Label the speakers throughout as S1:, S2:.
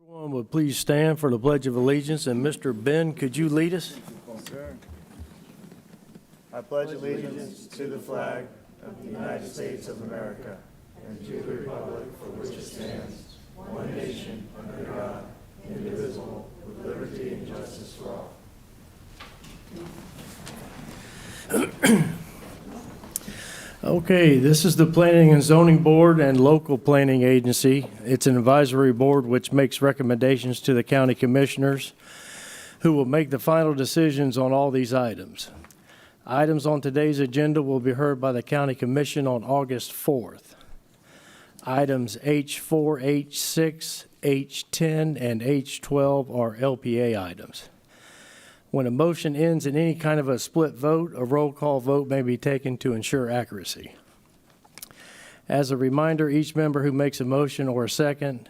S1: Everyone would please stand for the Pledge of Allegiance, and Mr. Ben, could you lead us?
S2: Sure. I pledge allegiance to the flag of the United States of America and to the republic for which it stands, one nation, under God, indivisible, with liberty and justice for all.
S1: Okay, this is the Planning and Zoning Board and Local Planning Agency. It's an advisory board which makes recommendations to the county commissioners who will make the final decisions on all these items. Items on today's agenda will be heard by the county commission on August 4th. Items H4, H6, H10, and H12 are LPA items. When a motion ends in any kind of a split vote, a roll call vote may be taken to ensure accuracy. As a reminder, each member who makes a motion or a second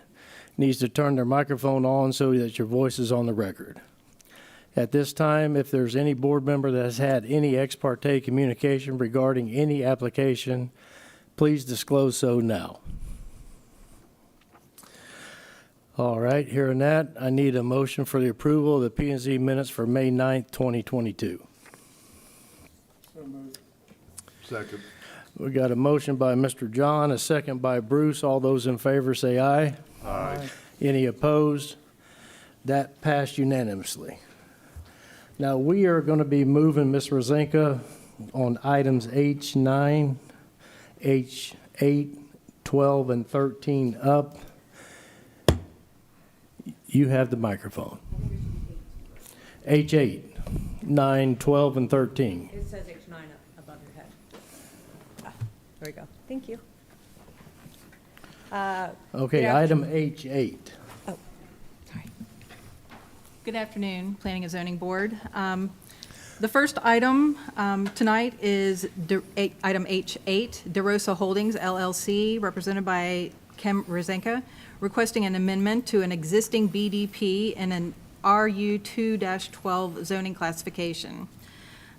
S1: needs to turn their microphone on so that your voice is on the record. At this time, if there's any board member that has had any ex parte communication regarding any application, please disclose so now. All right, hearing that, I need a motion for the approval of the P&Z minutes for May 9th, 2022.
S3: Second.
S1: We got a motion by Mr. John, a second by Bruce. All those in favor say aye.
S3: Aye.
S1: Any opposed? That passed unanimously. Now, we are going to be moving Ms. Rosenthal on items H9, H8, 12, and 13 up. You have the microphone. H8, 9, 12, and 13.
S4: It says H9 up above your head. There we go. Thank you.
S1: Okay, item H8.
S4: Oh, sorry.
S5: Good afternoon, Planning and Zoning Board. The first item tonight is item H8, DeRosa Holdings LLC, represented by Kim Rosenthal, requesting an amendment to an existing BDP in an RU2-12 zoning classification.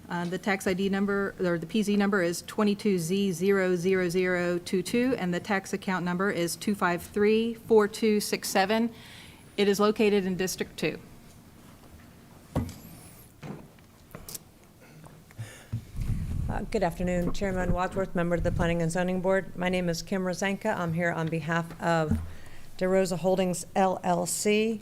S5: The tax ID number, or the PZ number, is 22Z00022, and the tax account number is 2534267. It is located in District 2.
S4: Good afternoon, Chairman Wadsworth, member of the Planning and Zoning Board. My name is Kim Rosenthal. I'm here on behalf of DeRosa Holdings LLC.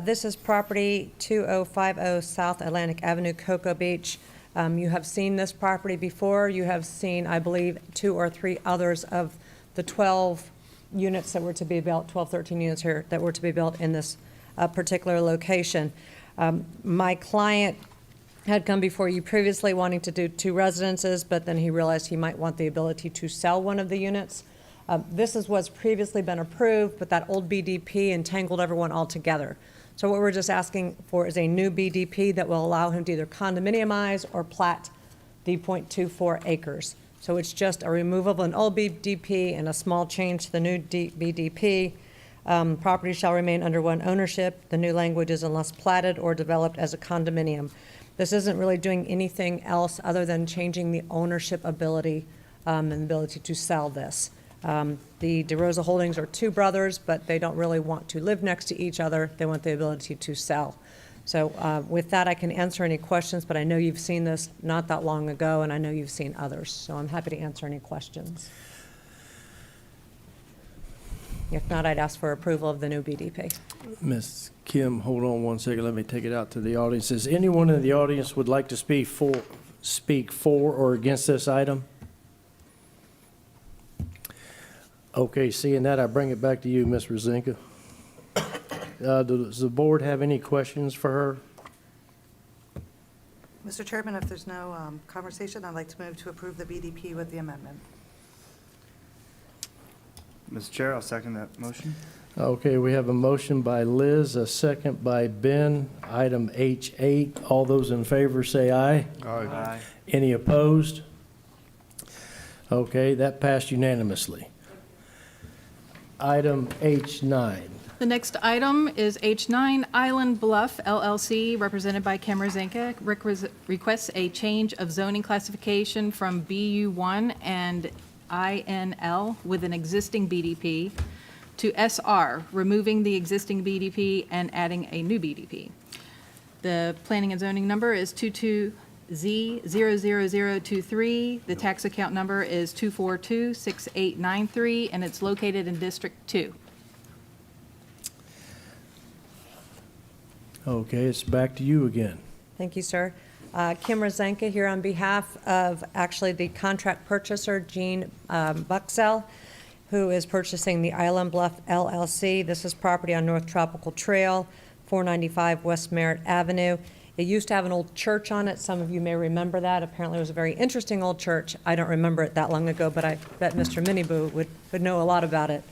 S4: This is property 2050 South Atlantic Avenue, Cocoa Beach. You have seen this property before. You have seen, I believe, 2 or 3 others of the 12 units that were to be built, 12, 13 units here that were to be built in this particular location. My client had come before you previously wanting to do 2 residences, but then he realized he might want the ability to sell one of the units. This is what's previously been approved, but that old BDP entangled everyone all together. So what we're just asking for is a new BDP that will allow him to either condominiumize or plat the 0.24 acres. So it's just a removal of an old BDP and a small change to the new BDP. Property shall remain under one ownership. The new language is unless platted or developed as a condominium. This isn't really doing anything else other than changing the ownership ability and the ability to sell this. The DeRosa Holdings are 2 brothers, but they don't really want to live next to each other. They want the ability to sell. So with that, I can answer any questions, but I know you've seen this not that long ago, and I know you've seen others. So I'm happy to answer any questions. If not, I'd ask for approval of the new BDP.
S1: Ms. Kim, hold on one second. Let me take it out to the audience. Does anyone in the audience would like to speak for or against this item? Okay, seeing that, I bring it back to you, Ms. Rosenthal. Does the board have any questions for her?
S6: Mr. Chairman, if there's no conversation, I'd like to move to approve the BDP with the amendment.
S2: Mr. Chair, I'll second that motion.
S1: Okay, we have a motion by Liz, a second by Ben. Item H8. All those in favor say aye.
S3: Aye.
S1: Any opposed? Okay, that passed unanimously. Item H9.
S5: The next item is H9, Island Bluff LLC, represented by Kim Rosenthal, requests a change of zoning classification from BU1 and INL with an existing BDP to SR, removing the existing BDP and adding a new BDP. The planning and zoning number is 22Z00023. The tax account number is 2426893, and it's located in District 2.
S1: Okay, it's back to you again.
S4: Thank you, sir. Kim Rosenka here on behalf of actually the contract purchaser, Jean Buxell, who is purchasing the Island Bluff LLC. This is property on North Tropical Trail, 495 West Merritt Avenue. It used to have an old church on it. Some of you may remember that. Apparently, it was a very interesting old church. I don't remember it that long ago, but I bet Mr. Miniboo would know a lot about it.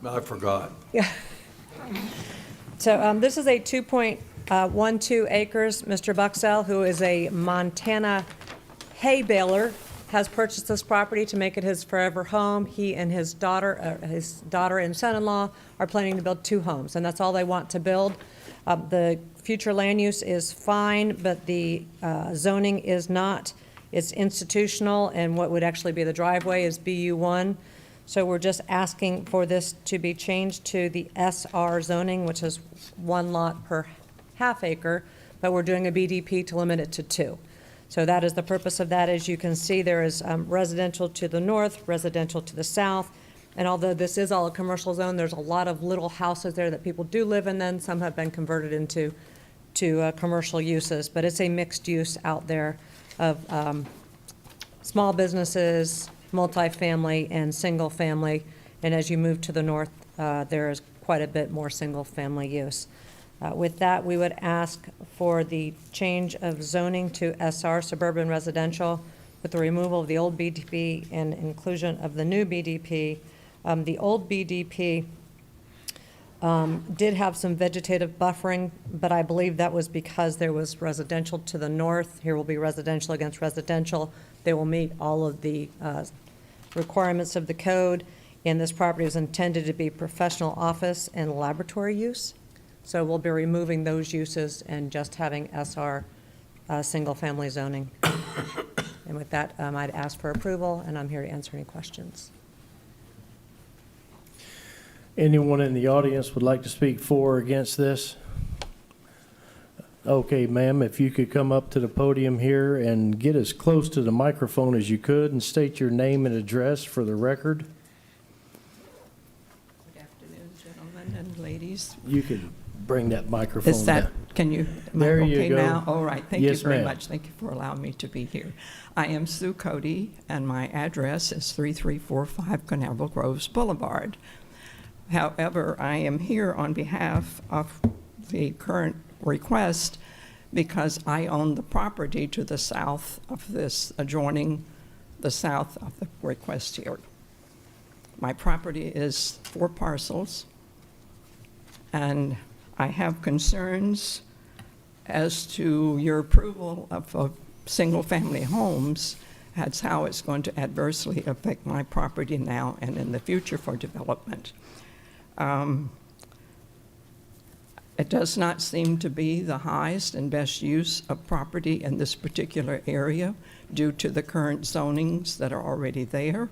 S3: I forgot.
S4: Yeah. So this is a 2.12 acres. Mr. Buxell, who is a Montana hay baler, has purchased this property to make it his forever home. He and his daughter and son-in-law are planning to build 2 homes, and that's all they want to build. The future land use is fine, but the zoning is not. It's institutional, and what would actually be the driveway is BU1. So we're just asking for this to be changed to the SR zoning, which is 1 lot per half acre, but we're doing a BDP to limit it to 2. So that is the purpose of that. As you can see, there is residential to the north, residential to the south, and although this is all a commercial zone, there's a lot of little houses there that people do live in. Then some have been converted into commercial uses, but it's a mixed use out there of small businesses, multifamily, and single family. And as you move to the north, there is quite a bit more single family use. With that, we would ask for the change of zoning to SR, suburban residential, with the removal of the old BDP and inclusion of the new BDP. The old BDP did have some vegetative buffering, but I believe that was because there was residential to the north. Here will be residential against residential. They will meet all of the requirements of the code, and this property is intended to be professional office and laboratory use. So we'll be removing those uses and just having SR single-family zoning. And with that, I'd ask for approval, and I'm here to answer any questions.
S1: Anyone in the audience would like to speak for or against this? Okay, ma'am, if you could come up to the podium here and get as close to the microphone as you could and state your name and address for the record.
S7: Good afternoon, gentlemen and ladies.
S1: You can bring that microphone
S7: Is that,
S1: down.
S7: can you, am I
S1: There you
S7: okay
S1: go.
S7: now? All right, thank you
S1: Yes,
S7: very
S1: ma'am.
S7: much. Thank you for allowing me to be here. I am Sue Cody, and my address is 3345 Canaveral Groves Boulevard. However, I am here on behalf of the current request because I own the property to the south of this, adjoining the south of the request here. My property is 4 parcels, and I have concerns as to your approval of single-family homes. That's how it's going to adversely affect my property now and in the future for development. It does not seem to be the highest and best use of property in this particular area due to the current zonings that are already there.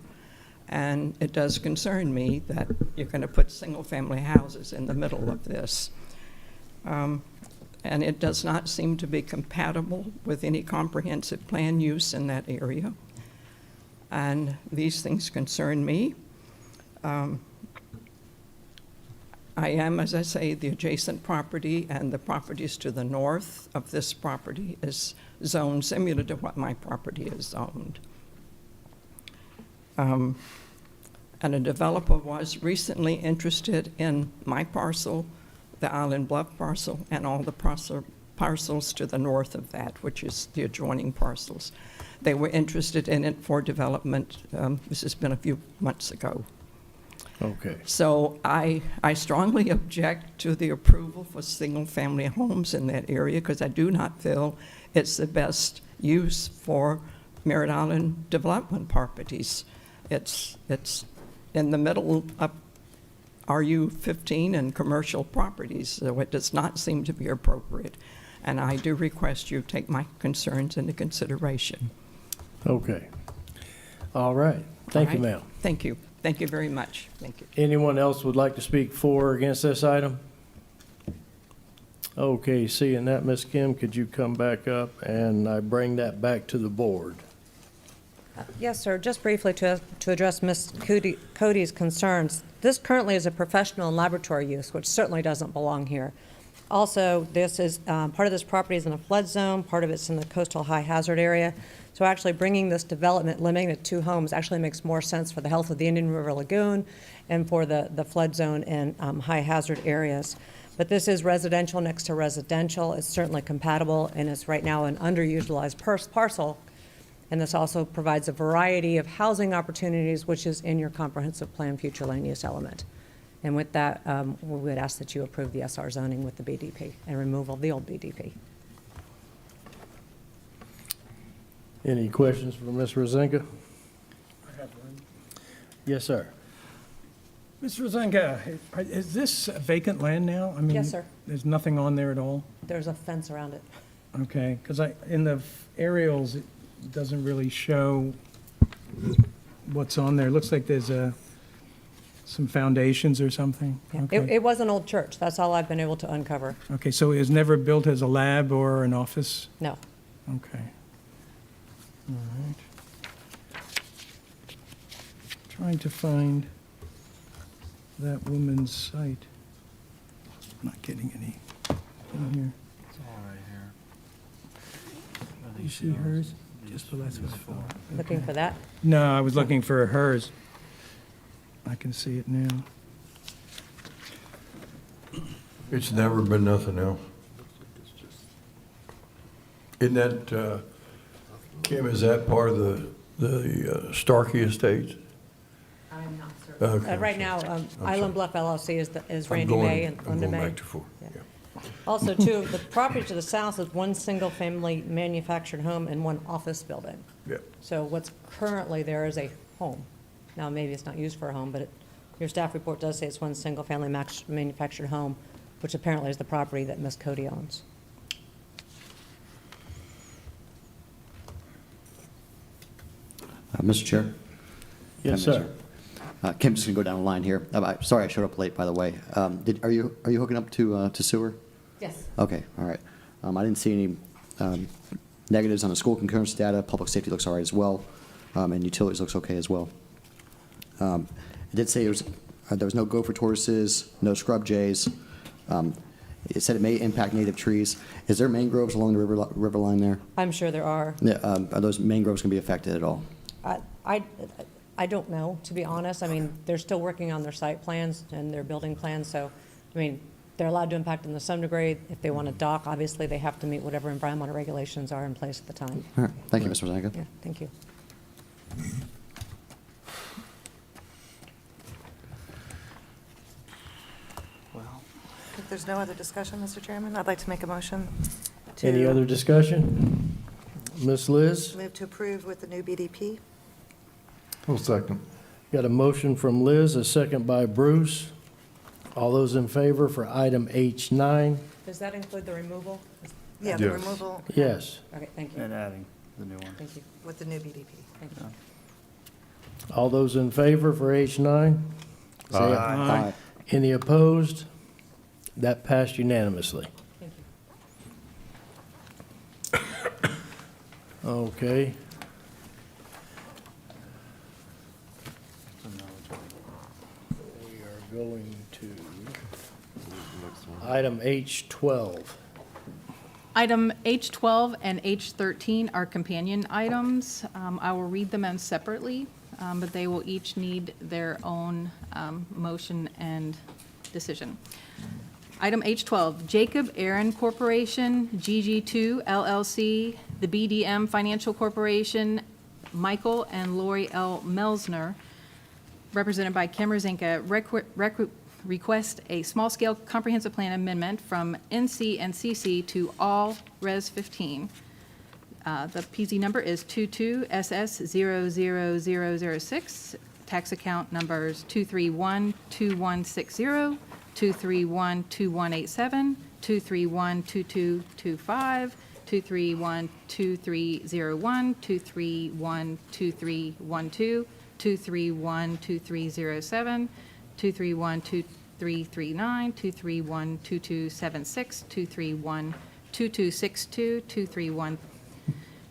S7: And it does concern me that you're going to put single-family houses in the middle of this. And it does not seem to be compatible with any comprehensive plan use in that area. And these things concern me. I am, as I say, the adjacent property, and the properties to the north of this property is zoned similar to what my property is zoned. And a developer was recently interested in my parcel, the Island Bluff parcel, and all the parcels to the north of that, which is the adjoining parcels. They were interested in it for development. This has been a few months ago.
S1: Okay.
S7: So I strongly object to the approval for single-family homes in that area because I do not feel it's the best use for Merritt Island development properties. It's in the middle of RU-15 and commercial properties, so it does not seem to be appropriate. And I do request you take my concerns into consideration.
S1: Okay. All right. Thank you,
S7: All right?
S1: ma'am.
S7: Thank you. Thank you very much. Thank you.
S1: Anyone else would like to speak for or against this item? Okay, seeing that, Ms. Kim, could you come back up and I bring that back to the board?
S4: Yes, sir. Just briefly to address Ms. Cody's concerns, this currently is a professional and laboratory use, which certainly doesn't belong here. Also, this is, part of this property is in a flood zone, part of it's in the coastal high hazard area. So actually bringing this development, limiting it to 2 homes, actually makes more sense for the health of the Indian River Lagoon and for the flood zone and high hazard areas. But this is residential next to residential. It's certainly compatible, and it's right now an underutilized parcel. And this also provides a variety of housing opportunities, which is in your comprehensive plan future land use element. And with that, we would ask that you approve the SR zoning with the BDP and removal of the old BDP.
S1: Any questions for Ms. Rosenka?
S8: I have one.
S1: Yes, sir.
S8: Ms. Rosenka, is this vacant land now? I mean,
S4: Yes, sir.
S8: There's nothing on there at all?
S4: There's a fence around it.
S8: Okay, because in the aerials, it doesn't really show what's on there. It looks like there's some foundations or something.
S4: Yeah.
S8: Okay.
S4: It was an old church. That's all I've been able to uncover.
S8: Okay, so it was never built as a lab or an office?
S4: No.
S8: Okay. All right. Trying to find that woman's site. Not getting any in here.
S2: It's all right here.
S8: You see hers? Just the last one.
S4: Looking for that?
S8: No, I was looking for hers. I can see it now.
S3: It's never been nothing else. Isn't that, Kim, is that part of the Starkey Estates?
S4: I'm not certain.
S3: Okay.
S4: Right now, Island Bluff LLC is
S3: I'm
S4: Randy
S3: going-
S4: May and
S3: I'm
S4: Linda
S3: going
S4: May.
S3: back to 4.
S4: Yeah.
S3: Yeah.
S4: Also, too, the property to the south is one single-family manufactured home and one office building.
S3: Yeah.
S4: So what's currently there is a home. Now, maybe it's not used for a home, but your staff report does say it's one single-family manufactured home, which apparently is the property that Ms. Cody owns.
S9: Mr. Chair?
S1: Yes,
S9: Hi, Mr.
S1: sir.
S9: Kim, just gonna go down the line here. Sorry, I showed up late, by the way. Are you hooking up to sewer?
S4: Yes.
S9: Okay, all right. I didn't see any negatives on the school concurrence data. Public safety looks all right as well, and utilities looks okay as well. It did say there was no gopher tortoises, no scrub jays. It said it may impact native trees. Is there mangroves along the river line there?
S4: I'm sure there are.
S9: Yeah, are those mangroves going to be affected at all?
S4: I don't know, to be honest. I mean, they're still working on their site plans and their building plans, so, I mean, they're allowed to impact them to some degree. If they want to dock, obviously, they have to meet whatever environmental regulations are in place at the time.
S9: All right, thank you, Mr. Rosenka.
S4: Yeah, thank you.
S6: If there's no other discussion, Mr. Chairman, I'd like to make a motion to
S1: Any other discussion? Ms. Liz?
S6: move to approve with the new BDP.
S3: Well, second.
S1: Got a motion from Liz, a second by Bruce. All those in favor for item H9?
S4: Does that include the removal?
S6: Yeah, the
S3: Yes.
S6: removal.
S1: Yes.
S4: Okay, thank you.
S2: And adding the new one.
S4: Thank you.
S6: With the new BDP.
S4: Thank you.
S1: All those in favor for H9? Say
S9: Aye.
S1: Any opposed? That passed unanimously.
S4: Thank you.
S1: Okay. We are going to item H12.
S5: Item H12 and H13 are companion items. I will read them as separately, but they will each need their own motion and decision. Item H12, Jacob Aaron Corporation, GG2 LLC, the BDM Financial Corporation, Michael and Lori L. Melsner, represented by Kim Rosenka, request a small-scale comprehensive plan amendment from NC and CC to all Res 15. The PZ number is 22SS00006, tax account numbers 2312160, 2312187, 2312225, 2312301, 2312312, 231-2307, 231-2339, 231-2276, 231-2262,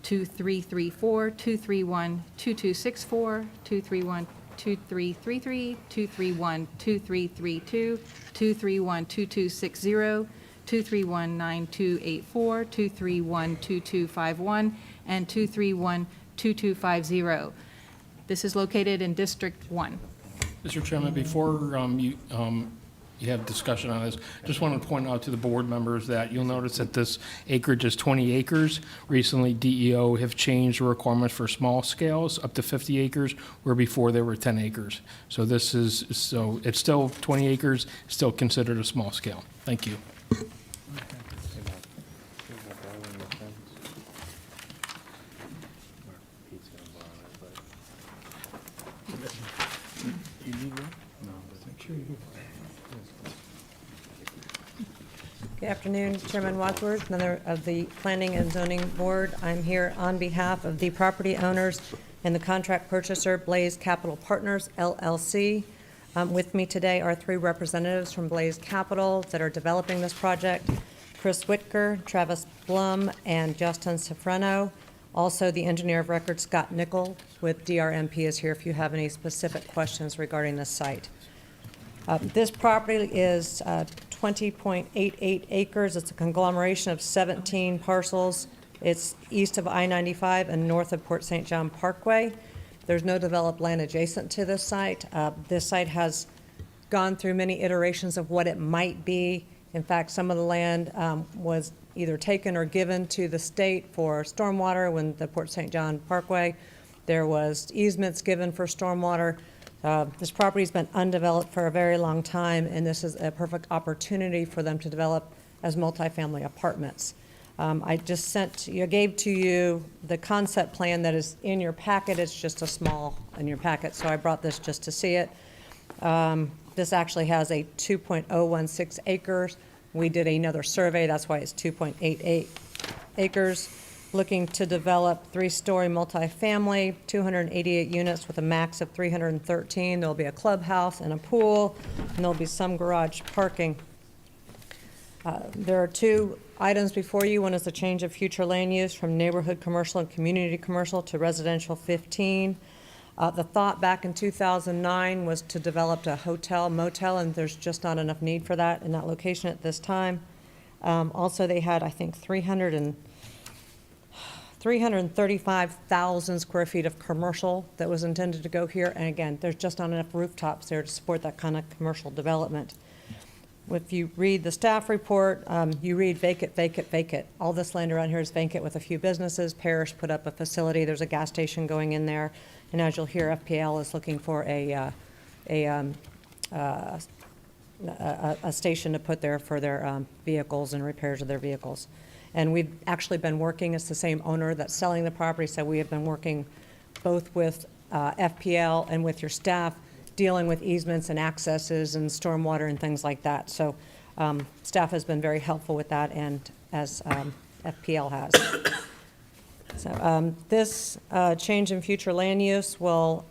S5: 231-2334, 231-2264, 231-2333, 231-2332, 231-2260, 231-9284, 231-2251, and 231-2250. This is located in District 1.
S10: Mr. Chairman, before you have discussion on this, just want to point out to the board members that you'll notice that this acreage is 20 acres. Recently, DEO have changed the requirements for small scales up to 50 acres, where before they were 10 acres. So it's still 20 acres, still considered a small scale. Thank you.
S4: Good afternoon, Chairman Wadsworth, member of the Planning and Zoning Board. I'm here on behalf of the property owners and the contract purchaser, Blaze Capital Partners, LLC. With me today are three representatives from Blaze Capital that are developing this project: Chris Whitaker, Travis Blum, and Justin Cifreno. Also, the engineer of record, Scott Nickel, with DRMP, is here if you have any specific questions regarding this site. This property is 20.88 acres. It's a conglomeration of 17 parcels. It's east of I-95 and north of Port St. John Parkway. There's no developed land adjacent to this site. This site has gone through many iterations of what it might be. In fact, some of the land was either taken or given to the state for stormwater when the Port St. John Parkway. There was easements given for stormwater. This property's been undeveloped for a very long time, and this is a perfect opportunity for them to develop as multifamily apartments. I gave to you the concept plan that is in your packet. It's just a small in your packet, so I brought this just to see it. This actually has a 2.016 acres. We did another survey, that's why it's 2.88 acres. Looking to develop three-story multifamily, 288 units with a max of 313. There'll be a clubhouse and a pool, and there'll be some garage parking. There are two items before you. One is the change of future land use from neighborhood commercial and community commercial to residential 15. The thought back in 2009 was to develop a hotel, motel, and there's just not enough need for that in that location at this time. Also, they had, I think, 335,000 square feet of commercial that was intended to go here. And again, there's just not enough rooftops there to support that kind of commercial development. If you read the staff report, you read vacant, vacant, vacant. All this land around here is vacant with a few businesses. Parish put up a facility. There's a gas station going in there. And as you'll hear, FPL is looking for a station to put there for their vehicles and repairs of their vehicles. And we've actually been working, it's the same owner that's selling the property, so we have been working both with FPL and with your staff, dealing with easements and accesses and stormwater and things like that. So staff has been very helpful with that, and as FPL has. So this change in future land use will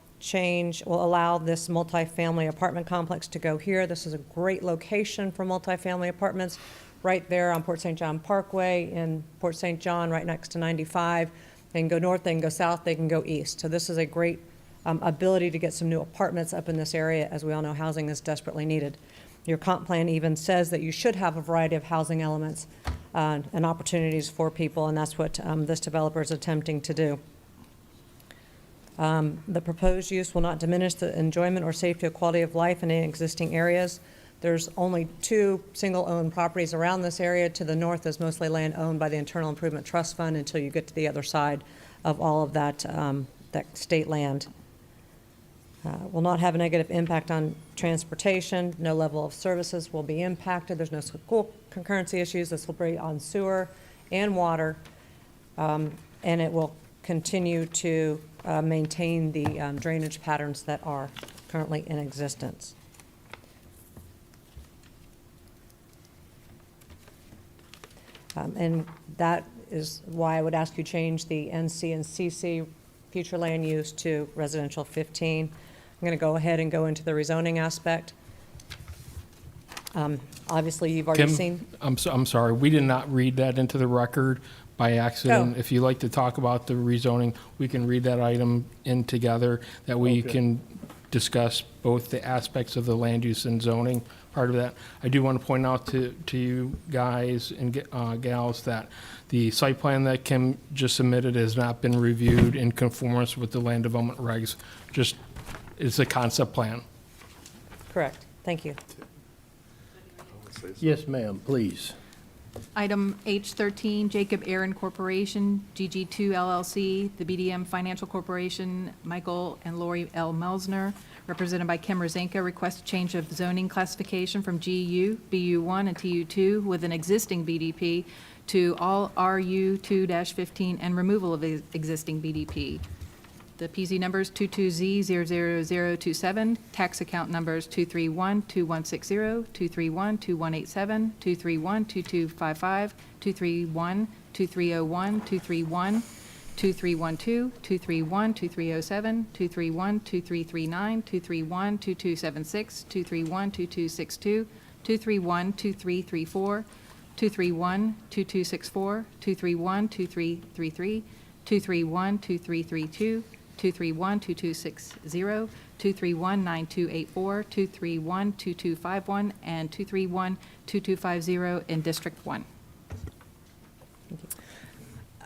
S4: allow this multifamily apartment complex to go here. This is a great location for multifamily apartments, right there on Port St. John Parkway in Port St. John, right next to 95. They can go north, they can go south, they can go east. So this is a great ability to get some new apartments up in this area. As we all know, housing is desperately needed. Your comp plan even says that you should have a variety of housing elements and opportunities for people, and that's what this developer is attempting to do. The proposed use will not diminish the enjoyment or safety or quality of life in any existing areas. There's only two single-owned properties around this area. To the north is mostly land owned by the Internal Improvement Trust Fund until you get to the other side of all of that, that state land. Will not have a negative impact on transportation. No level of services will be impacted. There's no school concurrency issues. This will be on sewer and water, and it will continue to maintain the drainage patterns that are currently in existence. And that is why I would ask you change the NC and CC future land use to residential 15. I'm going to go ahead and go into the rezoning aspect. Obviously, you've already
S10: Kim,
S4: seen.
S10: I'm sorry, we did not read that into the record by accident.
S4: Oh.
S10: If you'd like to talk about the rezoning, we can read that item in together, that we
S1: Okay.
S10: can discuss both the aspects of the land use and zoning part of that. I do want to point out to you guys and gals that the site plan that Kim just submitted has not been reviewed in conformance with the land development regs. Just, it's a concept plan.
S4: Correct. Thank you.
S1: Yes, ma'am, please.
S5: Item H13, Jacob Aaron Corporation, GG2 LLC, the BDM Financial Corporation, Michael and Lori L. Melsner, represented by Kim Rosenka, request a change of zoning classification from GU, BU1, and TU2 with an existing BDP to all RU2-15 and removal of the existing BDP. The PZ numbers 22Z00027, tax account numbers 231-2160, 231-2187, 231-2255, 231-2301, 231, 2312, 231-2307, 231-2339, 231-2276, 231-2262, 231-2334, 231-2264, 231-2333, 231-2332, 231-2260, 231-9284, 231-2251, and 231-2250 in District 1.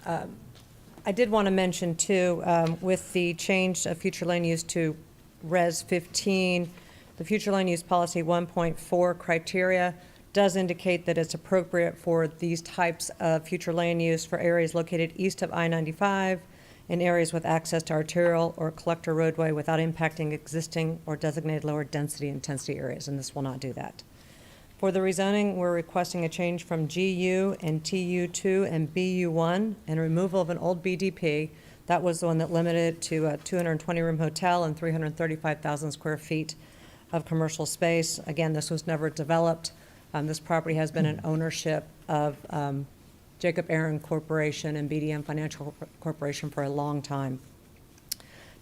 S4: I did want to mention, too, with the change of future land use to Res 15, the future land use policy 1.4 criteria does indicate that it's appropriate for these types of future land use for areas located east of I-95 and areas with access to arterial or collector roadway without impacting existing or designated lower density intensity areas, and this will not do that. For the rezoning, we're requesting a change from GU and TU2 and BU1 and removal of an old BDP. That was the one that limited it to a 220-room hotel and 335,000 square feet of commercial space. Again, this was never developed. This property has been in ownership of Jacob Aaron Corporation and BDM Financial Corporation for a long time.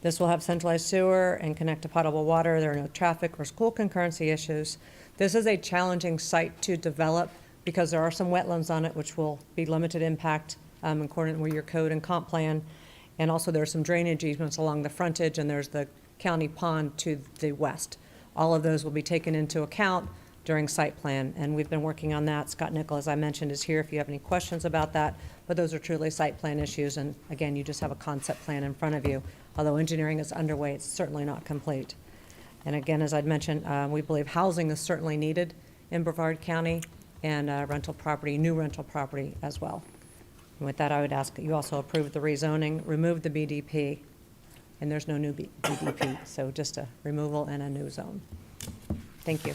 S4: This will have centralized sewer and connect to potable water. There are no traffic or school concurrency issues. This is a challenging site to develop because there are some wetlands on it which will be limited impact according with your code and comp plan. And also there are some drainage easements along the frontage, and there's the county pond to the west. All of those will be taken into account during site plan, and we've been working on that. Scott Nickel, as I mentioned, is here if you have any questions about that, but those are truly site plan issues, and again, you just have a concept plan in front of you. Although engineering is underway, it's certainly not complete. And again, as I'd mentioned, we believe housing is certainly needed in Brevard County, and rental property, new rental property as well. And with that, I would ask that you also approve the rezoning, remove the BDP, and there's no new BDP, so just a removal and a new zone. Thank you.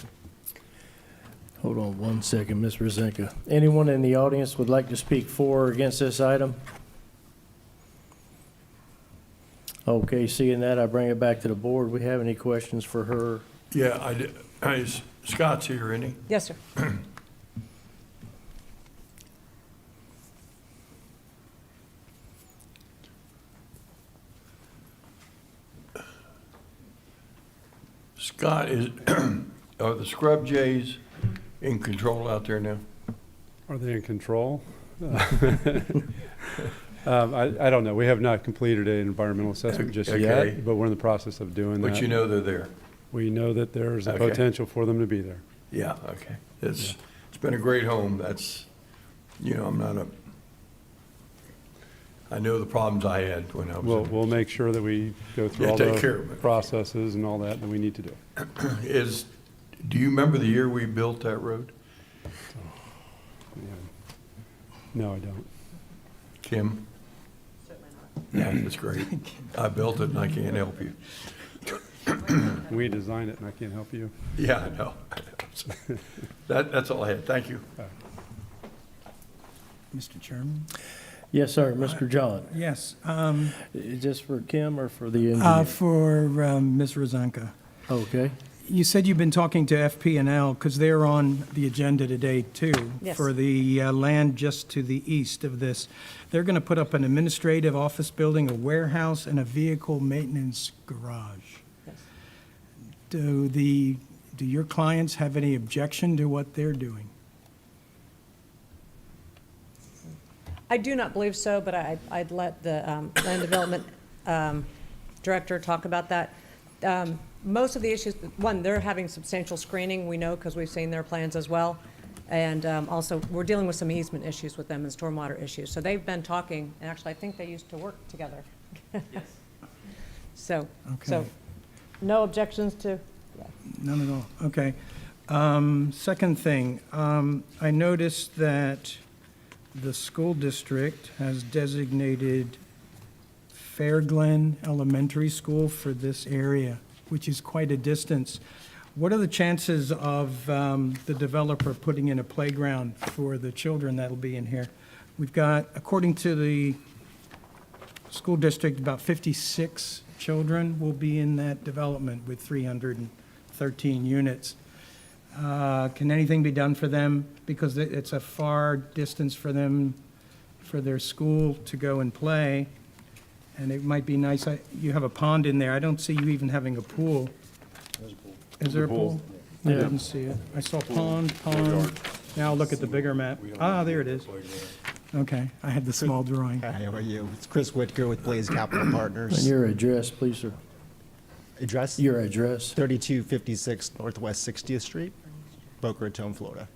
S1: Hold on one second, Ms. Rosenka. Anyone in the audience would like to speak for or against this item? Okay, seeing that, I bring it back to the board. We have any questions for her?
S3: Yeah, Scott's here, isn't he?
S4: Yes, sir.
S3: Scott, are the scrub jays in control out there now?
S11: Are they in control? I don't know. We have not completed an environmental assessment just
S3: Okay.
S11: yet, but we're in the process of doing that.
S3: But you know they're there?
S11: We know that there's a
S3: Okay.
S11: potential for them to be there.
S3: Yeah, okay. It's been a great home. That's, I know the problems I had when I was.
S11: We'll make sure that we go through
S3: Yeah,
S11: all
S3: take care of
S11: the
S3: it.
S11: processes and all that we need to do.
S3: Do you remember the year we built that road?
S11: Yeah. No, I don't.
S3: Kim? Yeah, it's great. I built it and I can't help you.
S11: We designed it and I can't help you.
S3: Yeah, I know. That's all I had. Thank you.
S8: Mr. Chairman?
S1: Yes, sir, Mr. John.
S8: Yes,
S1: Is this for Kim or for the engineer?
S8: for Ms. Rosenka.
S1: Okay.
S8: You said you've been talking to FP&L, because they're on the agenda today, too.
S4: Yes.
S8: For the land just to the east of this. They're going to put up an administrative office building, a warehouse, and a vehicle maintenance garage.
S4: Yes.
S8: Do your clients have any objection to what they're doing?
S4: I do not believe so, but I'd let the land development director talk about that. Most of the issues, one, they're having substantial screening, we know, because we've seen their plans as well. And also, we're dealing with some easement issues with them and stormwater issues. So they've been talking, and actually, I think they used to work together. Yes. So,
S8: Okay.
S4: no objections to, yeah.
S8: None at all, okay. Second thing, I noticed that the school district has designated Fairglen Elementary School for this area, which is quite a distance. What are the chances of the developer putting in a playground for the children that'll be in here? We've got, according to the school district, about 56 children will be in that development with 313 units. Can anything be done for them? Because it's a far distance for them, for their school to go and play. And it might be nice, you have a pond in there. I don't see you even having a pool. Is there a pool? I
S1: Yeah.
S8: didn't see it. I saw pond. Now I'll look at the bigger map. Ah, there it is. Okay, I had the small drawing.
S12: Hi, how are you? It's Chris Whitaker with Blaze Capital Partners.
S1: And your address, please, sir.
S12: Address?
S1: Your address.
S12: 3256 Northwest 60th Street, Boca Raton, Florida.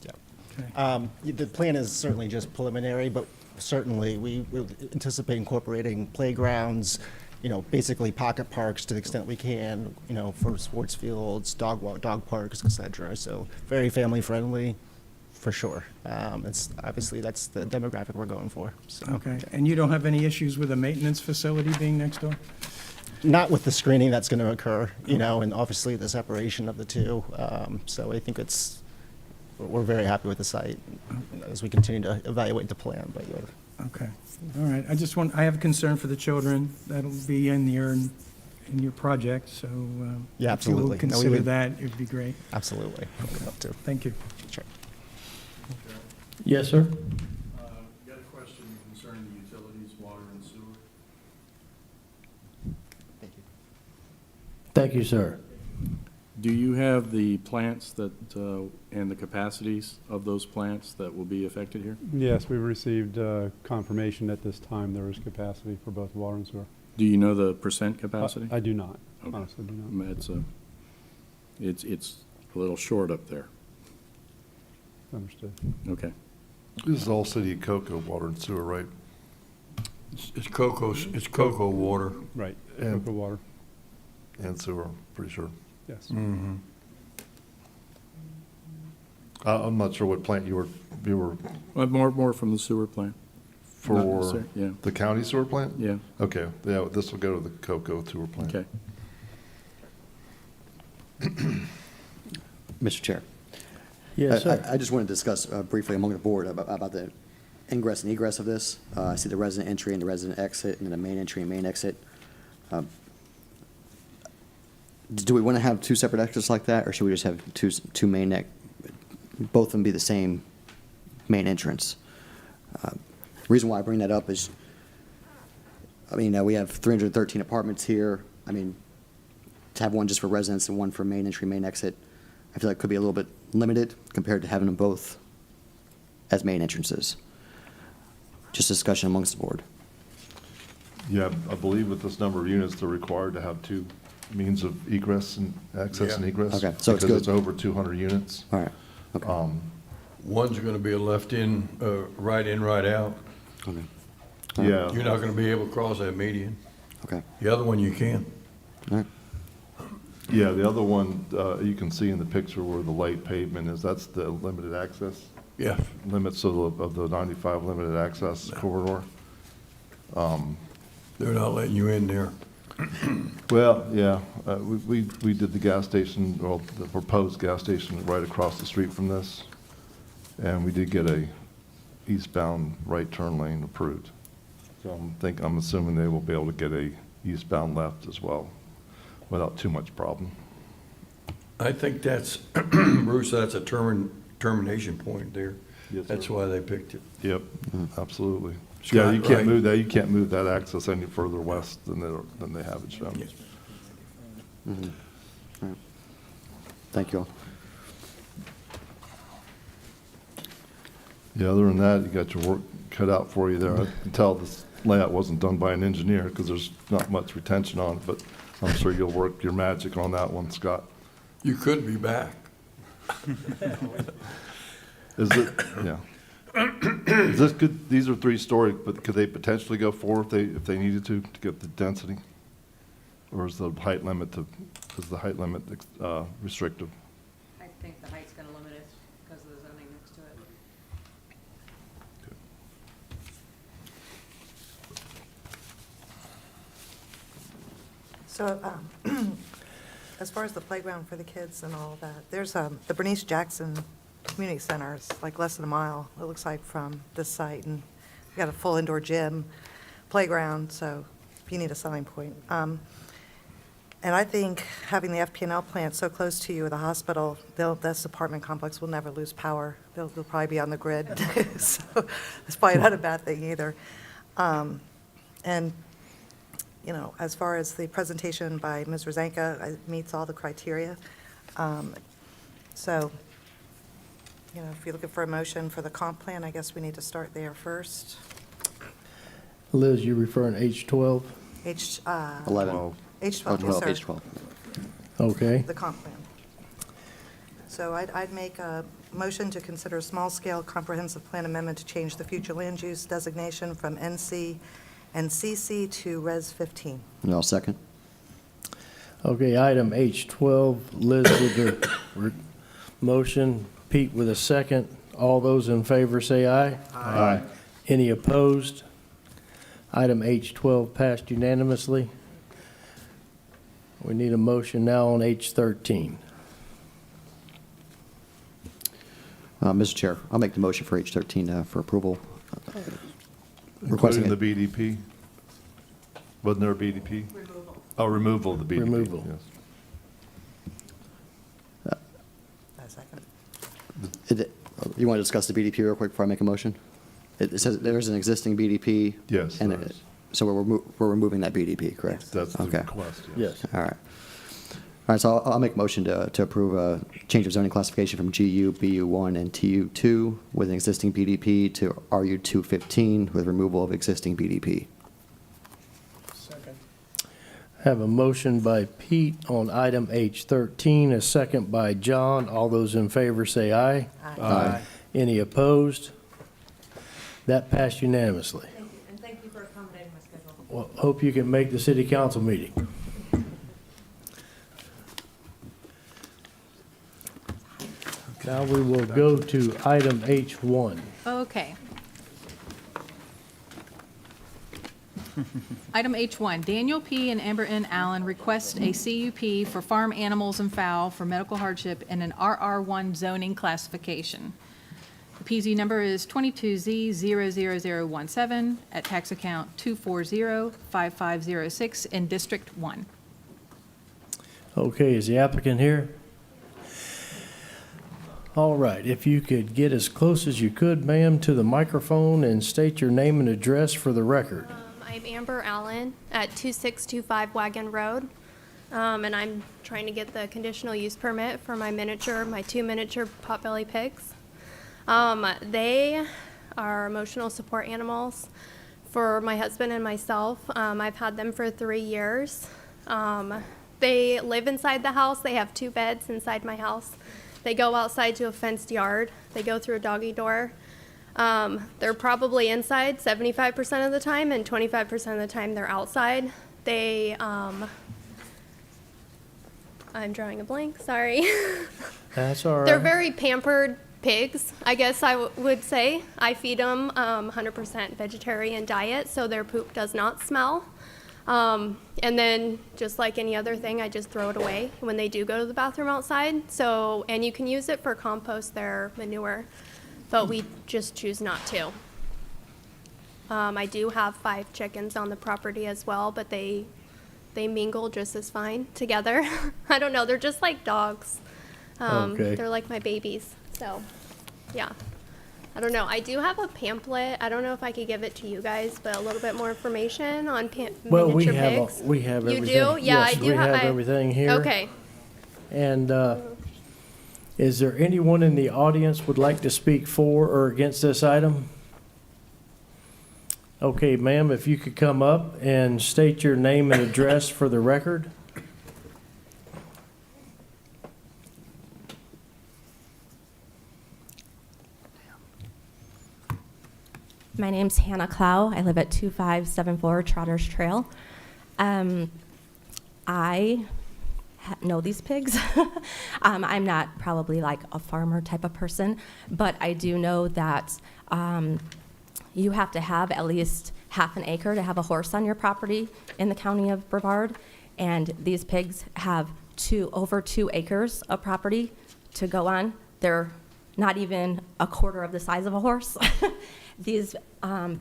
S12: Yeah. The plan is certainly just preliminary, but certainly we anticipate incorporating playgrounds, basically pocket parks to the extent we can, for sports fields, dog parks, et cetera. So very family friendly, for sure. It's obviously that's the demographic we're going for. So,
S8: Okay, and you don't have any issues with a maintenance facility being next door?
S12: not with the screening that's going to occur, and obviously the separation of the two. So I think we're very happy with the site as we continue to evaluate the plan. But yeah.
S8: Okay, all right. I have a concern for the children that'll be in your project, so.
S12: Yeah, absolutely.
S8: If you
S12: No,
S8: will
S12: we
S8: consider
S12: would-
S8: that, it'd be great.
S12: Absolutely. We'd love to.
S8: Thank you.
S12: Sure.
S1: Yes, sir.
S13: Got a question concerning the utilities, water and sewer.
S12: Thank you.
S1: Thank you, sir.
S13: Do you have the plants that, and the capacities of those plants that will be affected here?
S11: Yes, we received confirmation at this time there was capacity for both water and sewer.
S13: Do you know the percent capacity?
S11: I do not,
S13: Okay.
S11: honestly do not.
S13: It's a little short up there.
S11: Understood.
S13: Okay.
S14: This is all city of Cocoa, water and sewer, right?
S3: It's cocoa water.
S11: Right,
S14: And-
S11: Cocoa water,
S14: And sewer, I'm pretty sure.
S11: yes.
S3: Mm-hmm.
S14: I'm not sure what plant you were
S13: Well, more from the sewer plant. Not
S14: for,
S13: necessarily, yeah.
S14: the county sewer plant?
S13: Yeah,
S14: Okay, yeah, this will go to the Cocoa sewer plant.
S13: okay.
S9: Mr. Chair.
S1: Yes, sir.
S9: I just want to discuss briefly among the board about the ingress and egress of this. I see the resident entry and the resident exit, and then the main entry and main exit. Do we want to have two separate exits like that, or should we just have two main, both of them be the same main entrance? Reason why I bring that up is, we have 313 apartments here. To have one just for residents and one for main entry, main exit, I feel like could be a little bit limited compared to having them both as main entrances. Just discussion amongst the board.
S14: Yeah, I believe with this number of units, they're required to have two means of egress and access and
S3: Yeah.
S14: egress.
S9: Okay, so it's
S14: Because
S9: good.
S14: it's over 200 units.
S9: All right. Okay.
S3: One's gonna be a left in, right in, right out.
S9: Okay.
S14: Yeah.
S3: You're not gonna be able to cross that median.
S9: Okay.
S3: The other one you can.
S9: All right.
S14: Yeah, the other one, you can see in the picture where the light pavement is, that's the limited access.
S3: Yeah.
S14: Limits of the 95 limited access corridor.
S3: They're not letting you in there.
S14: Well, yeah, we did the gas station, well, the proposed gas station right across the street from this, and we did get a eastbound right turn lane approved. So I'm assuming they will be able to get a eastbound left as well, without too much problem.
S3: I think that's, Bruce, that's a termination point there.
S14: Yes,
S3: That's
S14: sir.
S3: why they picked it.
S14: Yep, absolutely.
S3: Scott,
S14: Yeah, you can't
S3: right?
S14: move that, you can't move that access any further west than they have it shown.
S9: Mhm. All right. Thank you all.
S14: Yeah, other than that, you got your work cut out for you there. I can tell this layout wasn't done by an engineer because there's not much retention on it, but I'm sure you'll work your magic on that one, Scott.
S3: You could be back.
S14: Is it, yeah. Is this good, these are 3-story, but could they potentially go 4 if they needed to get the density? Or is the height limit restrictive?
S4: I think the height's going to limit it because of the zoning next to it.
S6: So, as far as the playground for the kids and all of that, there's the Bernice Jackson Community Center. It's like less than a mile, it looks like, from this site. And we've got a full indoor gym, playground, so if you need a selling point. And I think having the FP&L plant so close to you with a hospital, this apartment complex will never lose power. They'll probably be on the grid, so it's probably not a bad thing either. And, you know, as far as the presentation by Ms. Rosenthal, it meets all the criteria. So, you know, if you're looking for a motion for the comp plan, I guess we need to start there first.
S1: Liz, you referring to H12?
S9: 11.
S6: H12,
S9: Oh, 12,
S6: yes, sir.
S9: H12.
S1: Okay.
S6: The comp plan. So I'd make a motion to consider a small-scale comprehensive plan amendment to change the future land use designation from NC and CC to Res 15.
S9: And I'll second.
S1: Okay, item H12, Liz with the motion, Pete with a second. All those in favor say aye. Aye. Any opposed? Item H12 passed unanimously. We need a motion now on H13.
S9: Mr. Chair, I'll make the motion for H13 for approval.
S14: Including the BDP? Wasn't there a BDP? Removal. Oh, removal of the BDP.
S1: Removal.
S14: Yes.
S6: A second.
S9: You want to discuss the BDP real quick before I make a motion? It says there's an existing BDP.
S14: Yes,
S9: and
S14: there is.
S9: so we're removing that BDP, correct?
S14: That's the
S9: Okay.
S14: request,
S1: Yes.
S9: All right. All right, so I'll make a motion to approve a change of zoning classification from GU, BU1, and TU2 with an existing BDP to RU215 with removal of existing BDP.
S8: Second.
S1: Have a motion by Pete on item H13, a second by John. All those in favor say aye.
S9: Aye.
S1: Any opposed? That passed unanimously.
S4: Thank you, and thank you for accommodating my schedule.
S1: Well, hope you can make the city council meeting. Now we will go to item H1.
S5: Okay. Item H1, Daniel P. and Amber N. Allen request a CUP for Farm Animals and Fowl for medical hardship in an RR1 zoning classification. The PZ number is 22Z00017 at tax account 2405506 in District 1.
S1: Okay, is the applicant here? All right, if you could get as close as you could, ma'am, to the microphone and state your name and address for the record.
S15: I'm Amber Allen at 2625 Wagon Road, and I'm trying to get the conditional use permit for my two miniature potbelly pigs. They are emotional support animals for my husband and myself. I've had them for 3 years. They live inside the house. They have 2 beds inside my house. They go outside to a fenced yard. They go through a doggy door. They're probably inside 75% of the time, and 25% of the time they're outside. I'm drawing a blank, sorry.
S1: That's all right.
S15: They're very pampered pigs, I guess I would say. I feed them 100% vegetarian diet, so their poop does not smell. And then, just like any other thing, I just throw it away when they do go to the bathroom outside. So, and you can use it for compost, their manure, but we just choose not to. I do have 5 chickens on the property as well, but they mingle just as fine together. I don't know, they're just like dogs.
S1: Okay.
S15: They're like my babies, so, yeah. I don't know. I do have a pamphlet. I don't know if I could give it to you guys, but a little bit more information on
S1: Well, we
S15: miniature
S1: have,
S15: pigs.
S1: we have
S15: You
S1: everything.
S15: do? Yeah, I
S1: Yes,
S15: do
S1: we have
S15: I-
S1: everything here.
S15: Okay.
S1: And is there anyone in the audience would like to speak for or against this item? Okay, ma'am, if you could come up and state your name and address for the record.
S16: My name's Hannah Clow. I live at 2574 Trotters Trail. I know these pigs. I'm not probably like a farmer type of person, but I do know that you have to have at least half an acre to have a horse on your property in the county of Brevard, and these pigs have over 2 acres of property to go on. They're not even a quarter of the size of a horse. These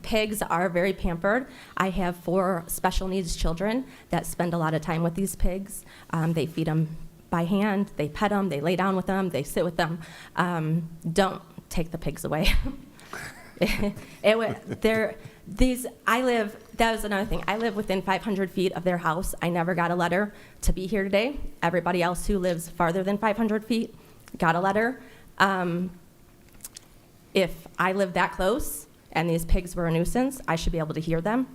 S16: pigs are very pampered. I have 4 special needs children that spend a lot of time with these pigs. They feed them by hand, they pet them, they lay down with them, they sit with them. Don't take the pigs away. That was another thing. I live within 500 feet of their house. I never got a letter to be here today. Everybody else who lives farther than 500 feet got a letter. If I lived that close and these pigs were a nuisance, I should be able to hear them.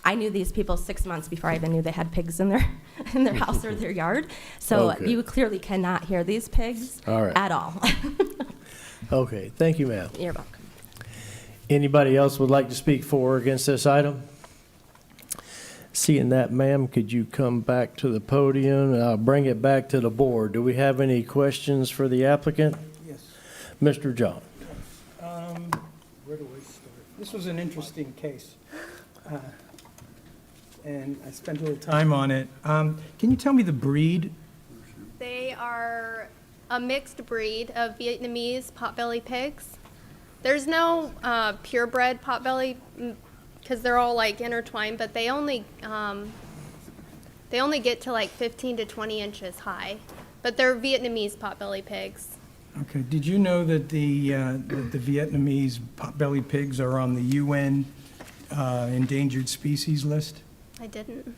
S16: I knew these people 6 months before I even knew they had pigs in their house or their yard. So
S1: Okay.
S16: you clearly cannot hear these pigs at all.
S1: Okay, thank you, ma'am.
S16: You're welcome.
S1: Anybody else would like to speak for or against this item? Seeing that, ma'am, could you come back to the podium? And I'll bring it back to the board. Do we have any questions for the applicant?
S8: Yes.
S1: Mr. John.
S8: Where do we start? This was an interesting case, and I spent a little time on it. Can you tell me the breed?
S15: They are a mixed breed of Vietnamese potbelly pigs. There's no purebred potbelly because they're all like intertwined, but they only get to like 15 to 20 inches high. But they're Vietnamese potbelly pigs.
S8: Okay, did you know that the Vietnamese potbelly pigs are on the UN endangered species list?
S15: I didn't.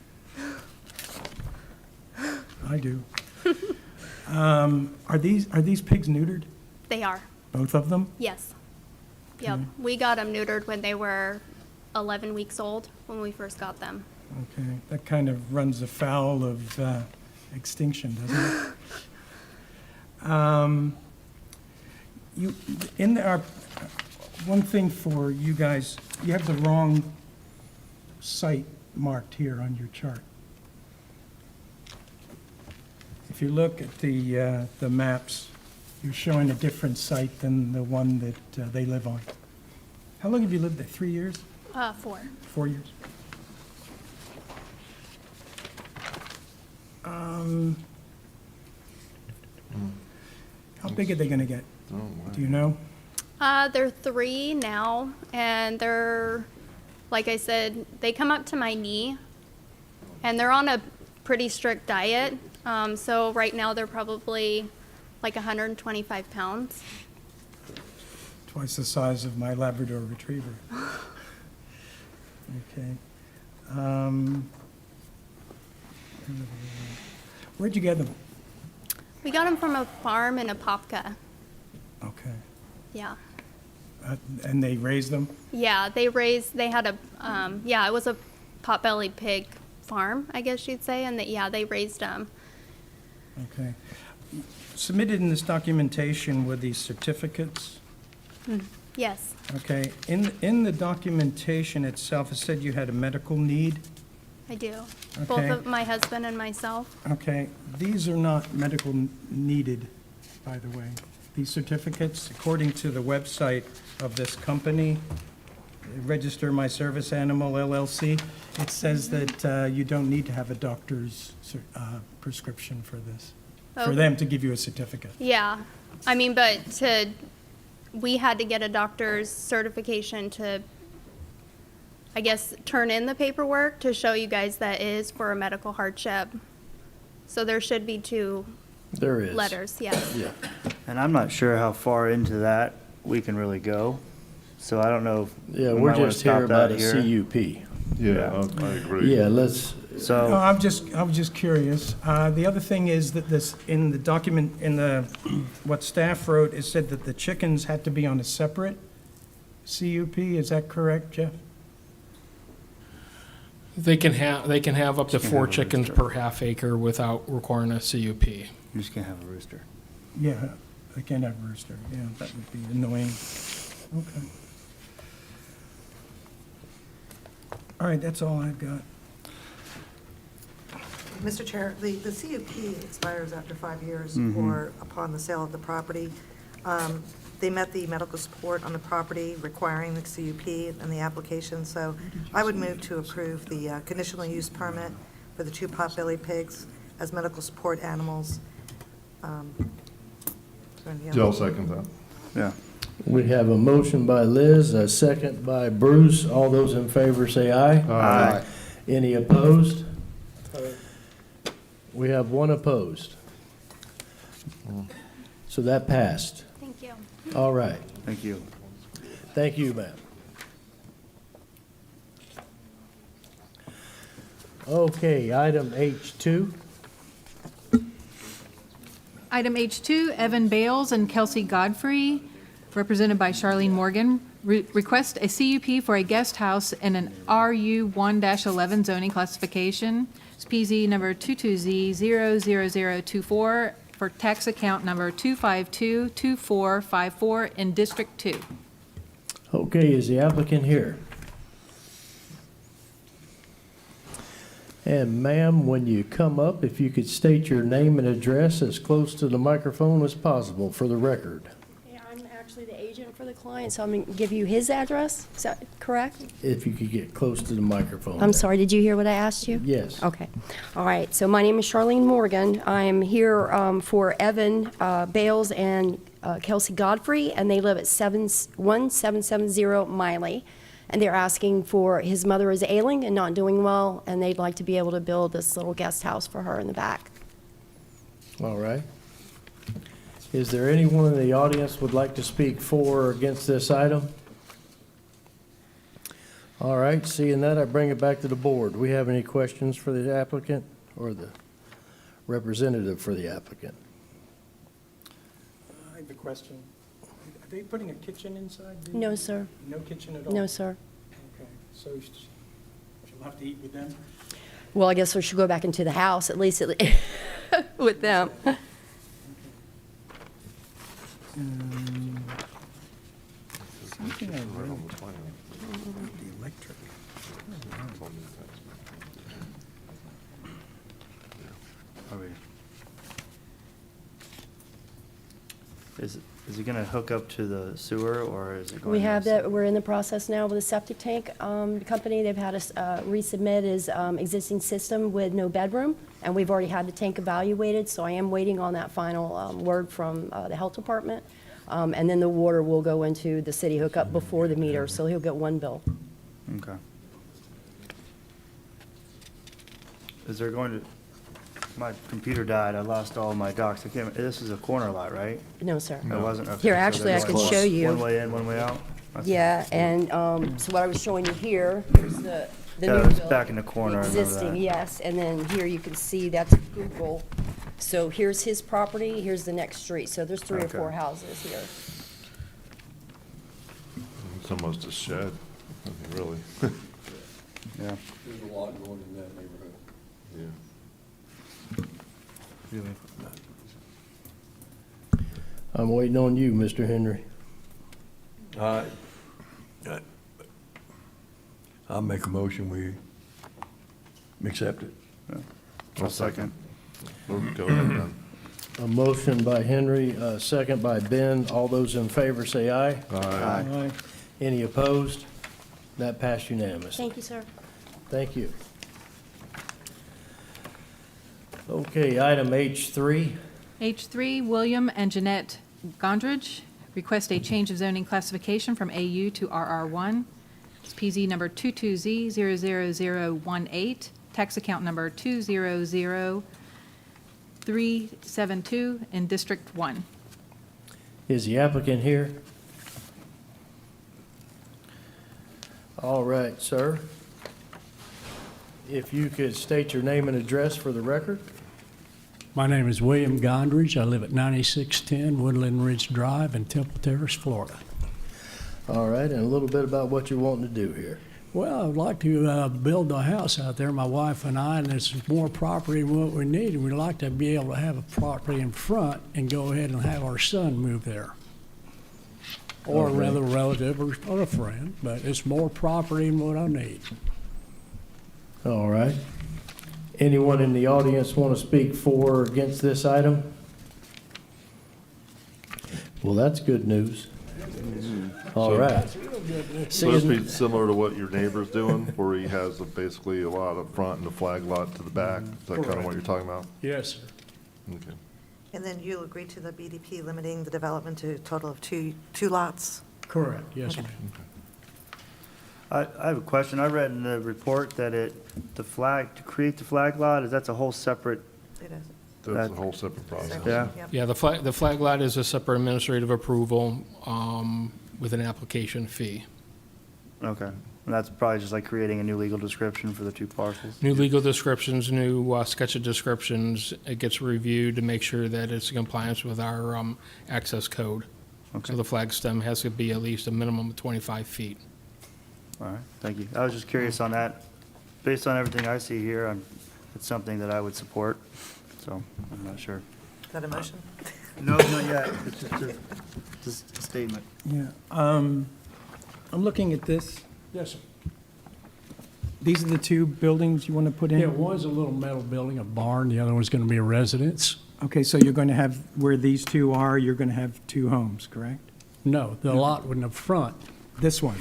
S8: I do. Are these pigs neutered?
S15: They are.
S8: Both of them?
S15: Yes. Yep. We got them neutered when they were 11 weeks old when we first got them.
S8: Okay, that kind of runs afoul of extinction, doesn't it? One thing for you guys, you have the wrong site marked here on your chart. If you look at the maps, you're showing a different site than the one that they live on. How long have you lived there? 3 years?
S15: 4.
S8: 4 years? How big are they going to get? Do you know?
S15: They're 3 now, and they're, like I said, they come up to my knee, and they're on a pretty strict diet. So right now they're probably like 125 pounds.
S8: Twice the size of my Labrador Retriever. Okay. Where'd you get them?
S15: We got them from a farm in Apopka.
S8: Okay.
S15: Yeah.
S8: And they raised them?
S15: Yeah, they had a, it was a potbelly pig farm, I guess you'd say, and they raised them.
S8: Okay. Submitted in this documentation were these certificates?
S15: Yes.
S8: Okay. In the documentation itself, it said you had a medical need?
S15: I do.
S8: Okay.
S15: Both of my husband and myself.
S8: Okay. These are not medical needed, by the way. These certificates, according to the website of this company, Register My Service Animal LLC, it says that you don't need to have a doctor's prescription for this, for them to give you a certificate.
S15: Yeah. I mean, but we had to get a doctor's certification to, I guess, turn in the paperwork to show you guys that it is for a medical hardship. So there should be 2
S1: There is.
S15: letters, yes.
S1: Yeah.
S2: And I'm not sure how far into that we can really go. So I don't know if
S1: Yeah,
S2: we
S1: we're
S2: might wanna
S1: just here
S2: stop
S1: about
S2: that
S1: a
S2: here.
S1: CUP.
S14: Yeah, I agree.
S1: Yeah, let's,
S8: No,
S2: So,
S8: I was just curious. The other thing is that this, in the document, in the, what staff wrote, it said that the chickens had to be on a separate CUP. Is that correct, Jeff?
S10: They can have up to
S2: Just
S10: 4
S2: have a
S10: chickens
S2: rooster.
S10: per half acre without requiring a CUP.
S2: you just can't have a rooster.
S8: Yeah, they can't have a rooster. Yeah, that would be annoying. Okay. All right, that's all I've got.
S6: Mr. Chair, the CUP expires after 5 years
S2: Mhm.
S6: or upon the sale of the property. They met the medical support on the property requiring the CUP and the application, so I would move to approve the conditional use permit for the 2 potbelly pigs as medical support animals.
S14: I'll second that.
S2: Yeah.
S1: we have a motion by Liz, a second by Bruce. All those in favor say aye.
S2: Aye.
S1: Any opposed? We have 1 opposed. So that passed.
S15: Thank you.
S1: All right.
S2: Thank you.
S1: Thank you, ma'am. Okay, item H2.
S5: Item H2, Evan Bales and Kelsey Godfrey, represented by Charlene Morgan, request a CUP for a guest house in an RU 1-11 zoning classification. It's PZ number 22Z00024 for tax account number 2522454 in District 2.
S1: Okay, is the applicant here? And ma'am, when you come up, if you could state your name and address as close to the microphone as possible for the record.
S17: Yeah, I'm actually the agent for the client, so I'm going to give you his address. Is that correct?
S1: If you could get close to the microphone.
S17: I'm sorry, did you hear what I asked you?
S1: Yes.
S17: Okay. All right, so my name is Charlene Morgan. I am here for Evan Bales and Kelsey Godfrey, and they live at 1770 Miley. And they're asking for, his mother is ailing and not doing well, and they'd like to be able to build this little guest house for her in the back.
S1: All right. Is there anyone in the audience would like to speak for or against this item? All right, seeing that, I bring it back to the board. Do we have any questions for the applicant or the representative for the applicant?
S8: I have a question. Are they putting a kitchen inside?
S17: No, sir.
S8: No kitchen at all?
S17: No, sir.
S8: Okay, so she'll have to eat with them?
S17: Well, I guess we should go back into the house, at least with them.
S8: Something I read about the electric.
S2: Is it going to hook up to the sewer, or is it going?
S17: We have
S2: outside?
S17: that, we're in the process now with the septic tank company. They've had us resubmit his existing system with no bedroom, and we've already had the tank evaluated, so I am waiting on that final word from the health department. And then the water will go into the city hookup before the meter, so he'll get 1 bill.
S2: Okay. Is there going to, my computer died, I lost all my docs. I can't, this is a corner lot, right?
S17: No, sir.
S2: It wasn't? Okay,
S17: Here,
S2: so
S17: actually,
S2: they're
S17: I can
S2: going
S17: show you.
S2: One way in, one way out? That's-
S17: Yeah, and so what I was showing you here, here's the
S2: Yeah,
S17: new
S2: it's
S17: bill.
S2: back in the corner, I remember
S17: Existing,
S2: that.
S17: yes, and then here you can see that's Google. So here's his property, here's the next street, so there's 3 or
S2: Okay.
S17: 4 houses here.
S14: It's almost a shed, I mean, really.
S2: Yeah.
S3: There's a lot going in that neighborhood.
S14: Yeah.
S2: Really?
S1: I'm waiting on you, Mr. Henry.
S3: I'll make a motion, we accept it.
S2: I'll second.
S14: Go ahead then.
S1: A motion by Henry, a second by Ben. All those in favor say aye.
S14: Aye.
S1: Any opposed? That passed unanimously.
S17: Thank you, sir.
S1: Thank you. Okay, item H3.
S5: H3, William and Jeanette Gonedridge request a change of zoning classification from AU to RR1. It's PZ number 22Z00018, tax account number 200 372 in District 1.
S1: Is the applicant here? All right, sir. If you could state your name and address for the record.
S18: My name is William Gonedridge. I live at 9610 Woodland Ridge Drive in Temple Terrace, Florida.
S1: All right, and a little bit about what you're wanting to do here.
S18: Well, I'd like to build a house out there, my wife and I, and it's more property than what we need, and we'd like to be able to have a property in front and go ahead and have our son move there. Or
S1: Okay.
S18: rather a relative or a friend, but it's more property than what I need.
S1: All right. Anyone in the audience want to speak for or against this item? Well, that's good news. All right.
S14: So this be similar to what your neighbor's doing, where he has basically a lot up front and a flag lot to the back? Is that kind of what you're talking about?
S18: Yes, sir.
S14: Okay.
S6: And then you'll agree to the BDP limiting the development to a total of two lots?
S18: Correct, yes,
S6: Okay.
S18: ma'am.
S2: I have a question. I read in the report that to create the flag lot, that's a whole separate.
S6: It is.
S14: That's a whole separate process.
S2: Yeah.
S6: Yep.
S10: Yeah, the flag lot is a separate administrative approval with an application fee.
S2: Okay. And that's probably just like creating a new legal description for the two parcels?
S10: New legal descriptions, new sketch of descriptions. It gets reviewed to make sure that it's in compliance with our access code.
S2: Okay.
S10: So the flag stem has to be at least a minimum of 25 feet.
S2: All right, thank you. I was just curious on that. Based on everything I see here, it's something that I would support, so I'm not sure.
S6: Is that a motion?
S2: No, not yet. It's just a statement.
S8: Yeah. I'm looking at this.
S18: Yes, sir.
S8: These are the two buildings you want to put in?
S18: Yeah, one's a little metal building, a barn, the other one's going to be a residence.
S8: Okay, so you're going to have, where these two are, you're going to have two homes, correct?
S18: No, the lot in the front,
S8: This one?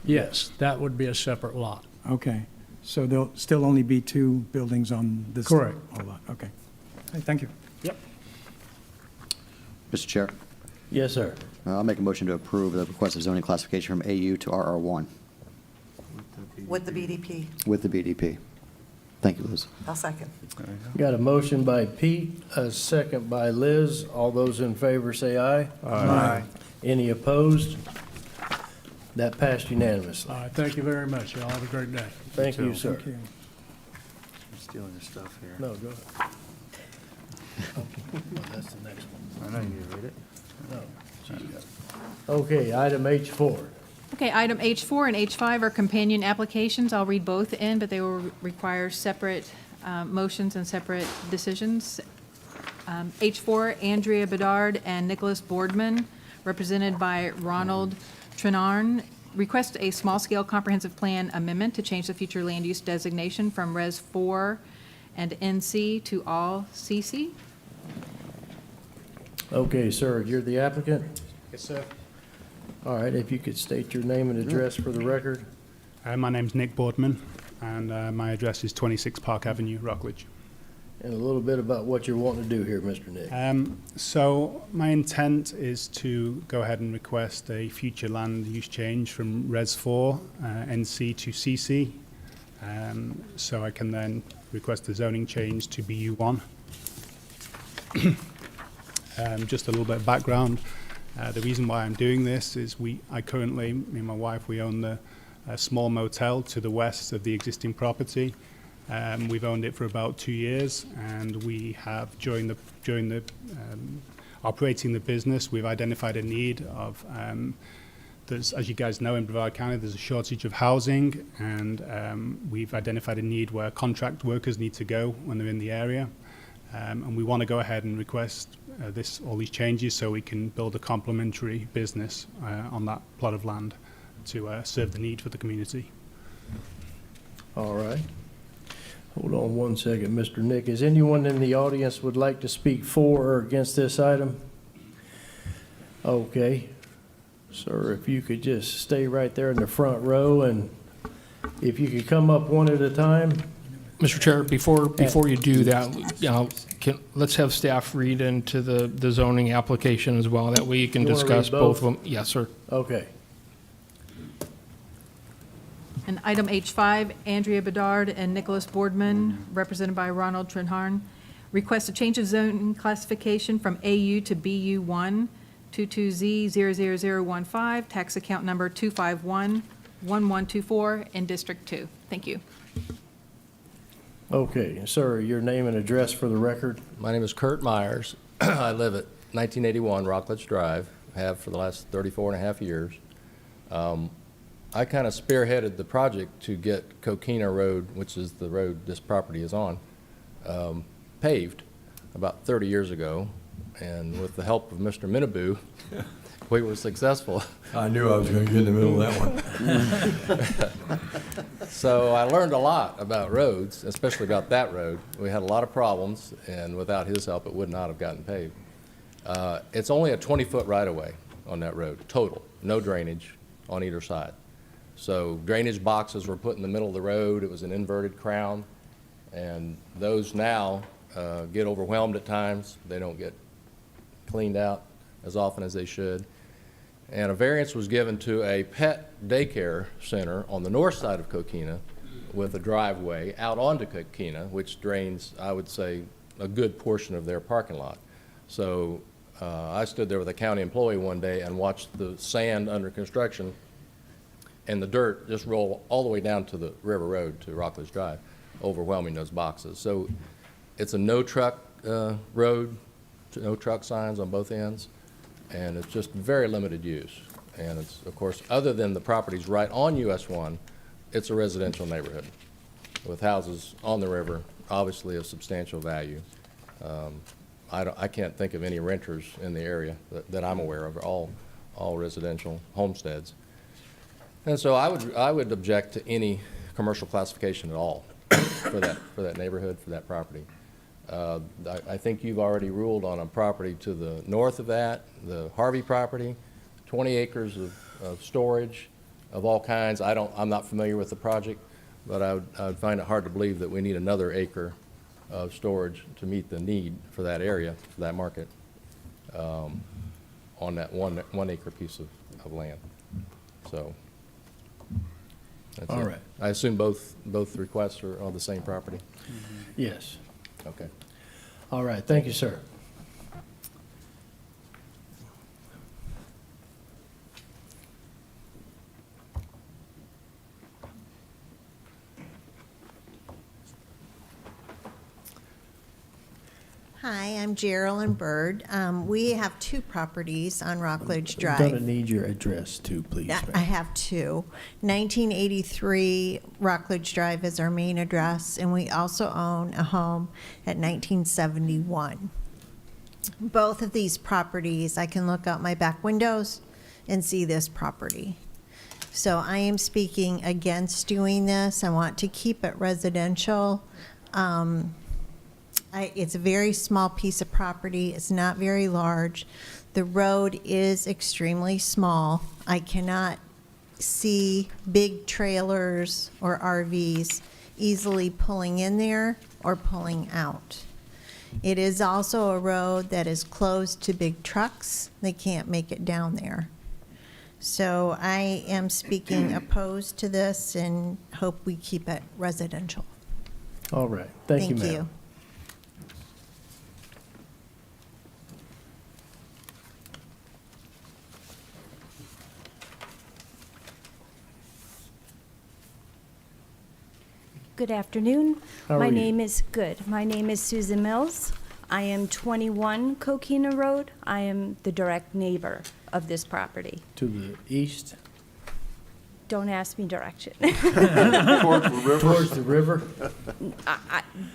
S18: yes, that would be a separate lot.
S8: Okay. So there'll still only be two buildings on this?
S18: Correct.
S8: whole lot. Okay. Hey, thank you.
S18: Yep.
S9: Mr. Chair,
S1: Yes, sir.
S9: I'll make a motion to approve the request of zoning classification from AU to RR1
S6: With the BDP?
S9: with the BDP. Thank you, Liz.
S6: I'll second.
S1: Got a motion by Pete, a second by Liz. All those in favor say aye.
S2: Aye.
S1: Any opposed? That passed unanimously.
S18: All right, thank you very much. Y'all have a great day.
S1: Thank you, sir.
S8: Thank you.
S2: I'm stealing your stuff here.
S1: No, go ahead. Oh, that's the next one.
S2: I know you need to read it.
S1: No, she's got it. Okay, item H4.
S5: Okay, item H4 and H5 are companion applications. I'll read both in, but they will require separate motions and separate decisions. H4, Andrea Bedard and Nicholas Boardman, represented by Ronald Treharne, request a small-scale comprehensive plan amendment to change the future land use designation from Res 4 and NC to all CC.
S1: Okay, sir, you're the applicant?
S19: Yes, sir.
S1: All right, if you could state your name and address for the record.
S19: My name's Nick Boardman, and my address is 26 Park Avenue, Rockledge.
S1: And a little bit about what you're wanting to do here, Mr. Nick.
S19: So my intent is to go ahead and request a future land use change from Res 4, NC to CC. So I can then request the zoning change to BU1. Just a little bit of background. The reason why I'm doing this is I currently, me and my wife, we own a small motel to the west of the existing property. We've owned it for about 2 years, and we have, during the operating the business, we've identified a need of, as you guys know, in Brevard County, there's a shortage of housing, and we've identified a need where contract workers need to go when they're in the area. And we want to go ahead and request all these changes so we can build a complementary business on that plot of land to serve the need for the community.
S1: All right. Hold on one second, Mr. Nick. Is anyone in the audience would like to speak for or against this item? Okay. Sir, if you could just stay right there in the front row, and if you could come up one at a time.
S10: Mr. Chair, before you do that, let's have staff read into the zoning application as well. That way you can
S1: You wanna
S10: discuss
S1: read
S10: both of
S1: both?
S10: them. Yes, sir.
S1: Okay.
S5: And item H5, Andrea Bedard and Nicholas Boardman, represented by Ronald Treharne, Request a change of zoning classification from AU to BU1, 22Z00015, tax account number 2511124 in District 2. Thank you.
S1: Okay, sir, your name and address for the record?
S20: My name is Kurt Myers. I live at 1981 Rockledge Drive, have for the last 34 and a half years. I kind of spearheaded the project to get Coquina Road, which is the road this property is on, paved about 30 years ago. And with the help of Mr. Minaboo, we were successful.
S3: I knew I was going to get in the middle of that one.
S20: So I learned a lot about roads, especially about that road. We had a lot of problems, and without his help, it would not have gotten paved. It's only a 20-foot right-of-way on that road, total, no drainage on either side. So drainage boxes were put in the middle of the road. It was an inverted crown, and those now get overwhelmed at times. They don't get cleaned out as often as they should. And a variance was given to a pet daycare center on the north side of Coquina with a driveway out onto Coquina, which drains, I would say, a good portion of their parking lot. So I stood there with a county employee one day and watched the sand under construction and the dirt just roll all the way down to the River Road to Rockledge Drive, overwhelming those boxes. So it's a no truck road, no truck signs on both ends, and it's just very limited use. And it's, of course, other than the properties right on US 1, it's a residential neighborhood with houses on the river, obviously of substantial value. I can't think of any renters in the area that I'm aware of, all residential homesteads. And so I would object to any commercial classification at all for that neighborhood, for that property. I think you've already ruled on a property to the north of that, the Harvey property, 20 acres of storage of all kinds. I'm not familiar with the project, but I would find it hard to believe that we need another acre of storage to meet the need for that area, for that market, on that one acre piece of land. So that's
S1: all
S20: it.
S1: right.
S20: I assume both requests are on the same property?
S1: Yes.
S20: Okay.
S1: All right, thank you, sir.
S21: Hi, I'm Geraldine Bird. We have two properties on Rockledge Drive.
S1: I'm going to need your address too, please.
S21: I have two. 1983 Rockledge Drive is our main address, and we also own a home at 1971. Both of these properties, I can look out my back windows and see this property. So I am speaking against doing this. I want to keep it residential. It's a very small piece of property. It's not very large. The road is extremely small. I cannot see big trailers or RVs easily pulling in there or pulling out. It is also a road that is closed to big trucks. They can't make it down there. So I am speaking opposed to this and hope we keep it residential.
S1: All right. Thank you, ma'am.
S22: Good afternoon.
S1: How are
S22: My
S1: you?
S22: name is My name is Susan Mills. I am 21 Coquina Road. I am the direct neighbor of this property.
S1: To the east?
S22: Don't ask me direction.
S1: Towards the river? Towards the river?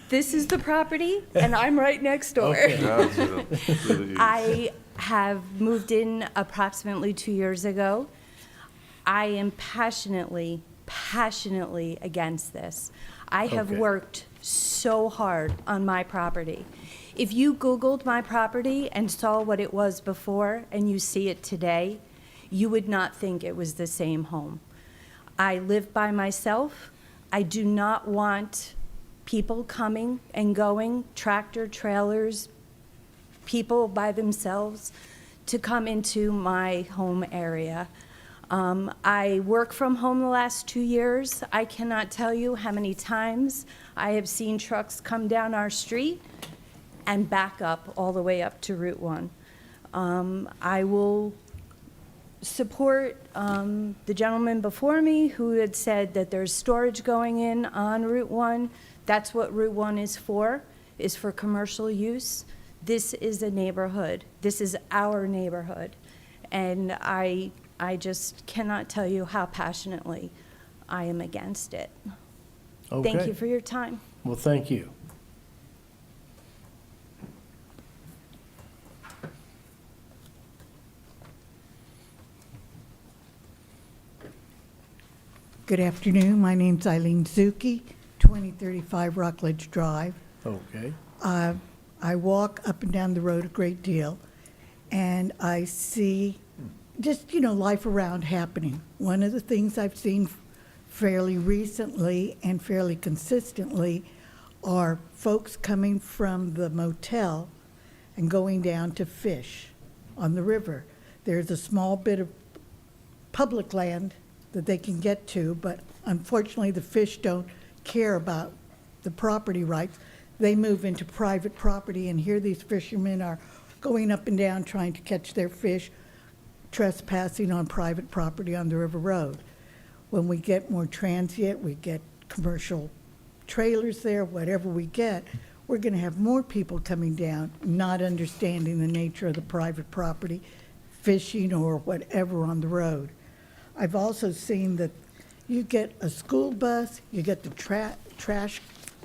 S22: This is the property, and I'm right next door.
S1: Okay.
S22: I have moved in approximately 2 years ago. I am passionately against this. I have
S23: Okay.
S22: worked so hard on my property. If you Googled my property and saw what it was before and you see it today, you would not think it was the same home. I live by myself. I do not want people coming and going, tractor trailers, people by themselves, to come into my home area. I work from home the last 2 years. I cannot tell you how many times I have seen trucks come down our street and back up all the way up to Route 1. I will support the gentleman before me who had said that there's storage going in on Route 1. That's what Route 1 is for commercial use. This is a neighborhood. This is our neighborhood. And I just cannot tell you how passionately I am against it.
S1: Okay.
S22: Thank you for your time.
S1: Well, thank you.
S7: Good afternoon. My name's Eileen Zuki, 2035 Rockledge Drive.
S1: Okay.
S7: I walk up and down the road a great deal, and I see just, life around happening. One of the things I've seen fairly recently and fairly consistently are folks coming from the motel and going down to fish on the river. There's a small bit of public land that they can get to, but unfortunately the fish don't care about the property rights. They move into private property, and here these fishermen are going up and down trying to catch their fish, trespassing on private property on the river road. When we get more transient, we get commercial trailers there, whatever we get, we're going to have more people coming down, not understanding the nature of the private property, fishing or whatever on the road. I've also seen that you get a school bus, you get the trash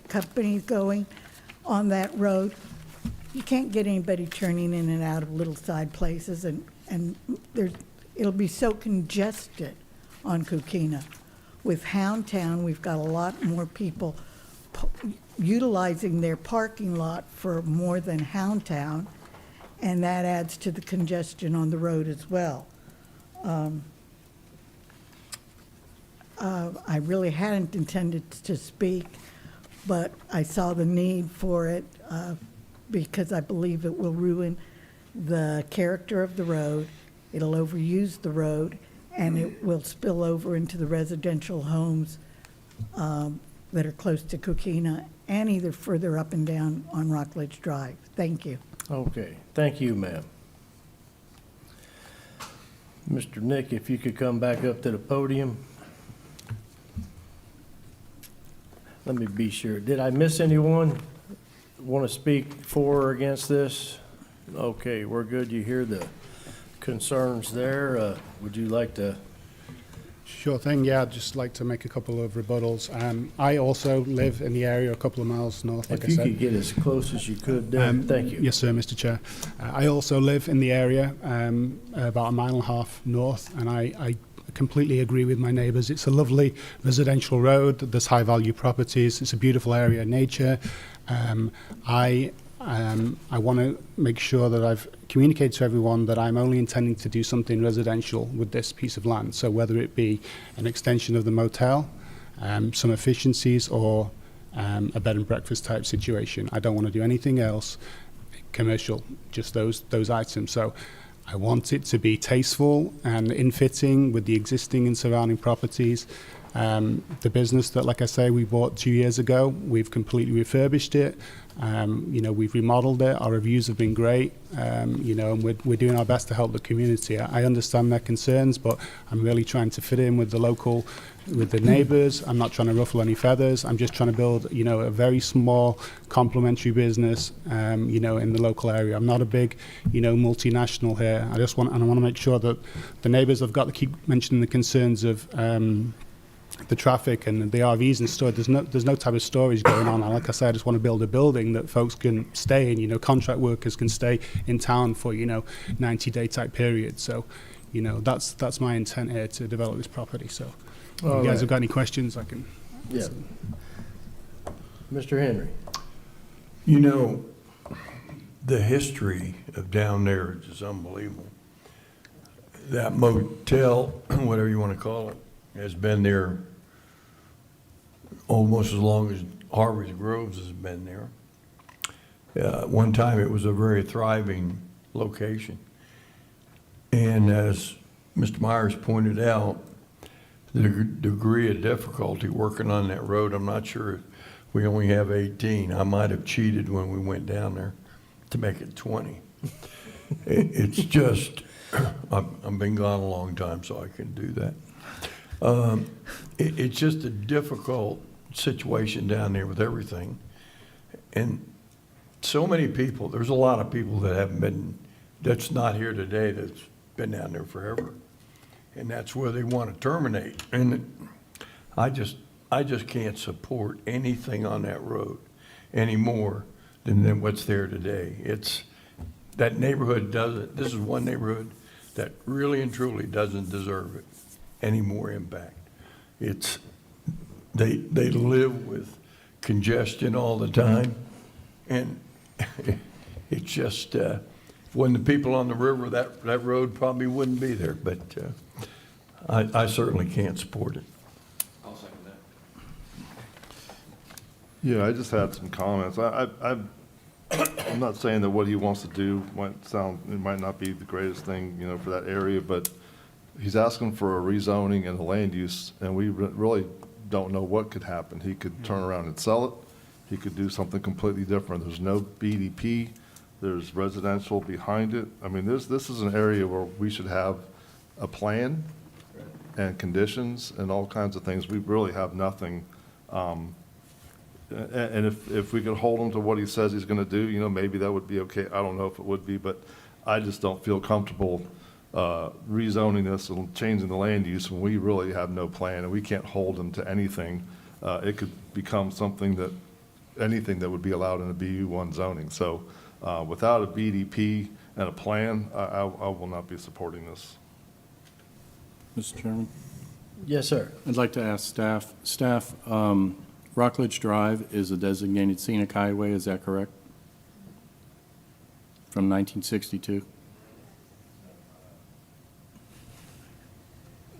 S7: companies going on that road. You can't get anybody turning in and out of little side places, and it'll be so congested on Coquina. With Houndtown, we've got a lot more people utilizing their parking lot for more than Houndtown, and that adds to the congestion on the road as well. I really hadn't intended to speak, but I saw the need for it because I believe it will ruin the character of the road, it'll overuse the road, and it will spill over into the residential homes that are close to Coquina and either further up and down on Rockledge Drive. Thank you.
S1: Okay, thank you, ma'am. Mr. Nick, if you could come back up to the podium. Let me be sure. Did I miss anyone want to speak for or against this? Okay, we're good. You hear the concerns there. Would you like to?
S19: Sure thing, yeah, I'd just like to make a couple of rebuttals. I also live in the area a couple of miles north, like I said.
S1: If you could get as close as you could, thank you.
S19: Yes, sir, Mr. Chair. I also live in the area about 1.5 miles north, and I completely agree with my neighbours. It's a lovely residential road. There's high-value properties. It's a beautiful area of nature. I want to make sure that I've communicated to everyone that I'm only intending to do something residential with this piece of land. So whether it be an extension of the motel, some efficiencies, or a bed and breakfast type situation, I don't want to do anything else commercial, just those items. So I want it to be tasteful and in fitting with the existing and surrounding properties. The business that, like I say, we bought 2 years ago, we've completely refurbished it. We've remodeled it. Our reviews have been great. And we're doing our best to help the community. I understand their concerns, but I'm really trying to fit in with the neighbours. I'm not trying to ruffle any feathers. I'm just trying to build, a very small complementary business, in the local area. I'm not a big, multinational here. I want to make sure that the neighbours have got to keep mentioning the concerns of the traffic and the RVs and storage. There's no type of storage going on. Like I said, I just want to build a building that folks can stay in. Contract workers can stay in town for 90-day type periods. So, that's my intent here to develop this property. So, if you guys have got any questions, I can.
S1: Yeah. Mr. Henry.
S3: The history of down there is just unbelievable. That motel, whatever you want to call it, has been there almost as long as Harvey's Groves has been there. One time it was a very thriving location. And as Mr. Myers pointed out, the degree of difficulty working on that road, I'm not sure if we only have 18. I might have cheated when we went down there. to make it 20. It's just, I've been gone a long time, so I can do that. It's just a difficult situation down there with everything. And so many people, there's a lot of people that haven't been, that's not here today, that's been down there forever. And that's where they want to terminate. And I just can't support anything on that road any more than what's there today. That neighborhood doesn't, this is one neighborhood that really and truly doesn't deserve it, any more impact. They live with congestion all the time, and it's just, when the people on the river, that road probably wouldn't be there, but I certainly can't support it.
S20: I'll second that.
S14: Yeah, I just had some comments. I'm not saying that what he wants to do might not be the greatest thing, for that area, but he's asking for a rezoning and a land use, and we really don't know what could happen. He could turn around and sell it. He could do something completely different. There's no BDP. There's residential behind it. I mean, this is an area where we should have a plan and conditions and all kinds of things. We really have nothing. And if we could hold him to what he says he's going to do, maybe that would be okay. I don't know if it would be, but I just don't feel comfortable rezoning this and changing the land use when we really have no plan and we can't hold him to anything. It could become anything that would be allowed in a BU1 zoning. So without a BDP and a plan, I will not be supporting this.
S13: Mr. Chairman?
S1: Yes, sir.
S13: I'd like to ask staff, Rockledge Drive is a designated scenic highway, is that correct? From 1962?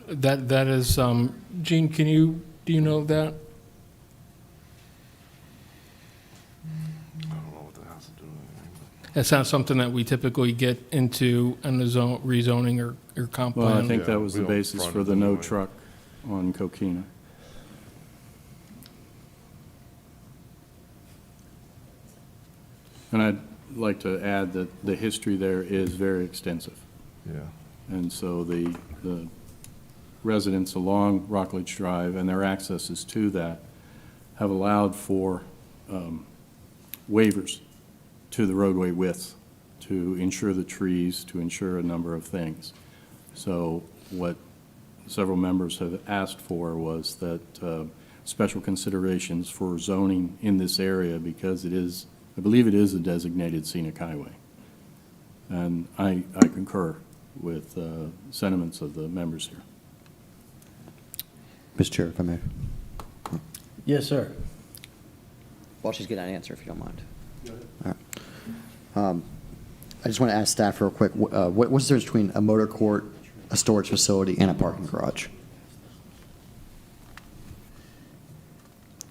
S10: That is, Gene, do you know that? That's not something that we typically get into in the rezoning or comp plan.
S13: Well, I think that was the basis for the no truck on Coquina. And I'd like to add that the history there is very extensive.
S14: Yeah.
S13: And so the residents along Rockledge Drive and their accesses to that have allowed for waivers to the roadway width to ensure the trees, to ensure a number of things. So what several members have asked for was that special considerations for zoning in this area, because I believe it is a designated scenic highway. And I concur with sentiments of the members here.
S9: Mr. Chair, if I may.
S1: Yes, sir.
S9: Well, she's getting an answer, if you don't mind. All right. I just want to ask staff real quick, what's the difference between a motor court, a storage facility, and a parking garage?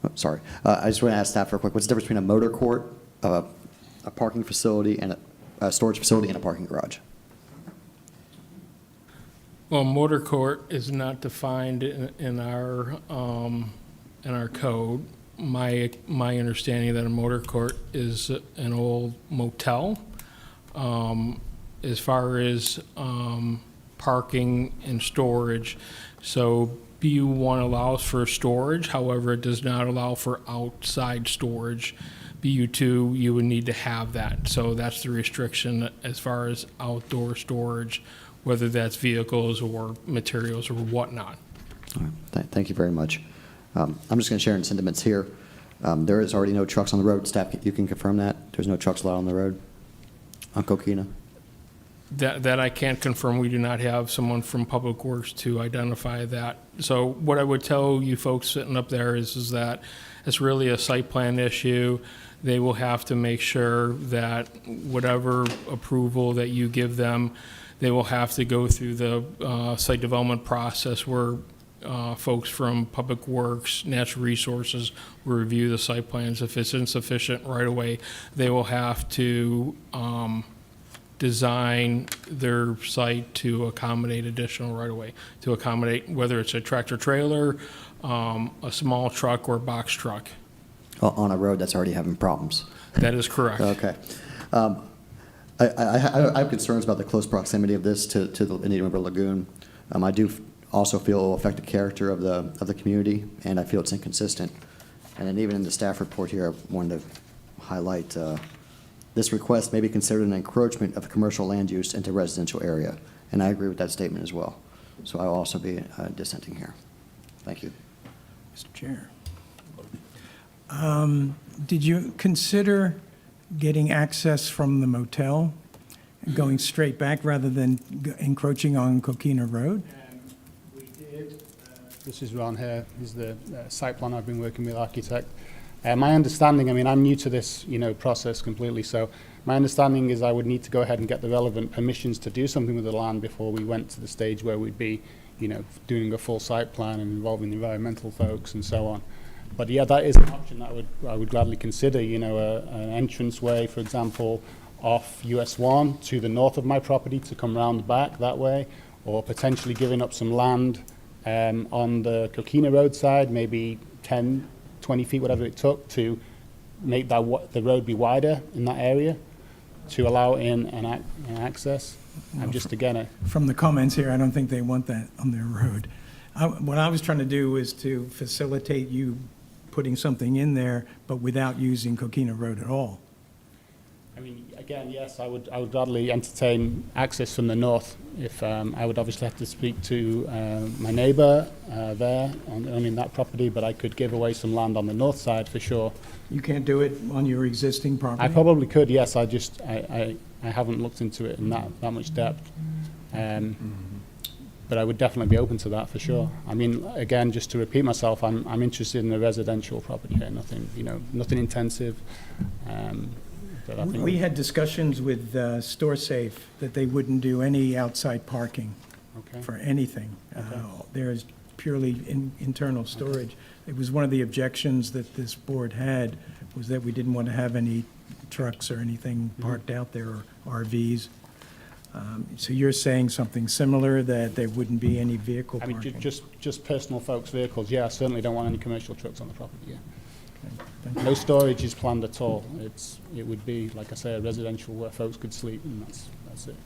S9: Oh, sorry. I just want to ask staff real quick, what's the difference between a motor court, a parking facility, and a storage facility, and a parking garage?
S10: Well, motor court is not defined in our code. My understanding that a motor court is an old motel. As far as parking and storage, so BU1 allows for storage, however, it does not allow for outside storage. BU2, you would need to have that. So that's the restriction as far as outdoor storage, whether that's vehicles or materials or whatnot.
S9: All right. Thank you very much. I'm just going to share in sentiments here. There is already no trucks on the road. Staff, you can confirm that? There's no trucks allowed on the road on Coquina?
S10: That I can't confirm. We do not have someone from Public Works to identify that. So what I would tell you folks sitting up there is that it's really a site plan issue. They will have to make sure that whatever approval that you give them, they will have to go through the site development process where folks from Public Works, Natural Resources will review the site plans. If it's insufficient right away, they will have to design their site to accommodate additional right away, to accommodate whether it's a tractor trailer, a small truck, or box truck.
S9: On a road that's already having problems?
S10: That is correct.
S9: Okay. I have concerns about the close proximity of this to the Indian River Lagoon. I do also feel it will affect the character of the community, and I feel it's inconsistent. And then even in the staff report here, I wanted to highlight this request may be considered an encroachment of commercial land use into residential area, and I agree with that statement as well. So I will also be dissenting here. Thank you.
S8: Mr. Chair. Did you consider getting access from the motel and going straight back rather than encroaching on Coquina Road?
S19: We did. This is Ron here. This is the site plan I've been working with architect. My understanding, I mean, I'm new to this, process completely, so my understanding is I would need to go ahead and get the relevant permissions to do something with the land before we went to the stage where we'd be, doing a full site plan and involving the environmental folks and so on. But yeah, that is an option that I would gladly consider, an entranceway, for example, off US 1 to the north of my property to come round back that way, or potentially giving up some land on the Coquina Road side, maybe 10, 20 feet, whatever it took, to make the road be wider in that area to allow in an access. I'm just, again,
S8: From the comments here, I don't think they want that on their road. What I was trying to do was to facilitate you putting something in there, but without using Coquina Road at all.
S19: I mean, again, yes, I would gladly entertain access from the north. If I would obviously have to speak to my neighbour there owning that property, but I could give away some land on the north side for sure.
S8: You can't do it on your existing property?
S19: I probably could, yes. I haven't looked into it in that much depth. But I would definitely be open to that for sure. I mean, again, just to repeat myself, I'm interested in a residential property here, nothing intensive. But I think
S8: We had discussions with StoreSafe that they wouldn't do any outside parking for anything. There is purely internal storage. It was one of the objections that this board had, was that we didn't want to have any trucks or anything parked out there, or RVs. So you're saying something similar, that there wouldn't be any vehicle
S19: I
S8: parking?
S19: mean, just personal folks' vehicles, yeah. I certainly don't want any commercial trucks on the property, yeah. No storage is planned at all. It would be, like I say, a residential where folks could sleep, and that's it.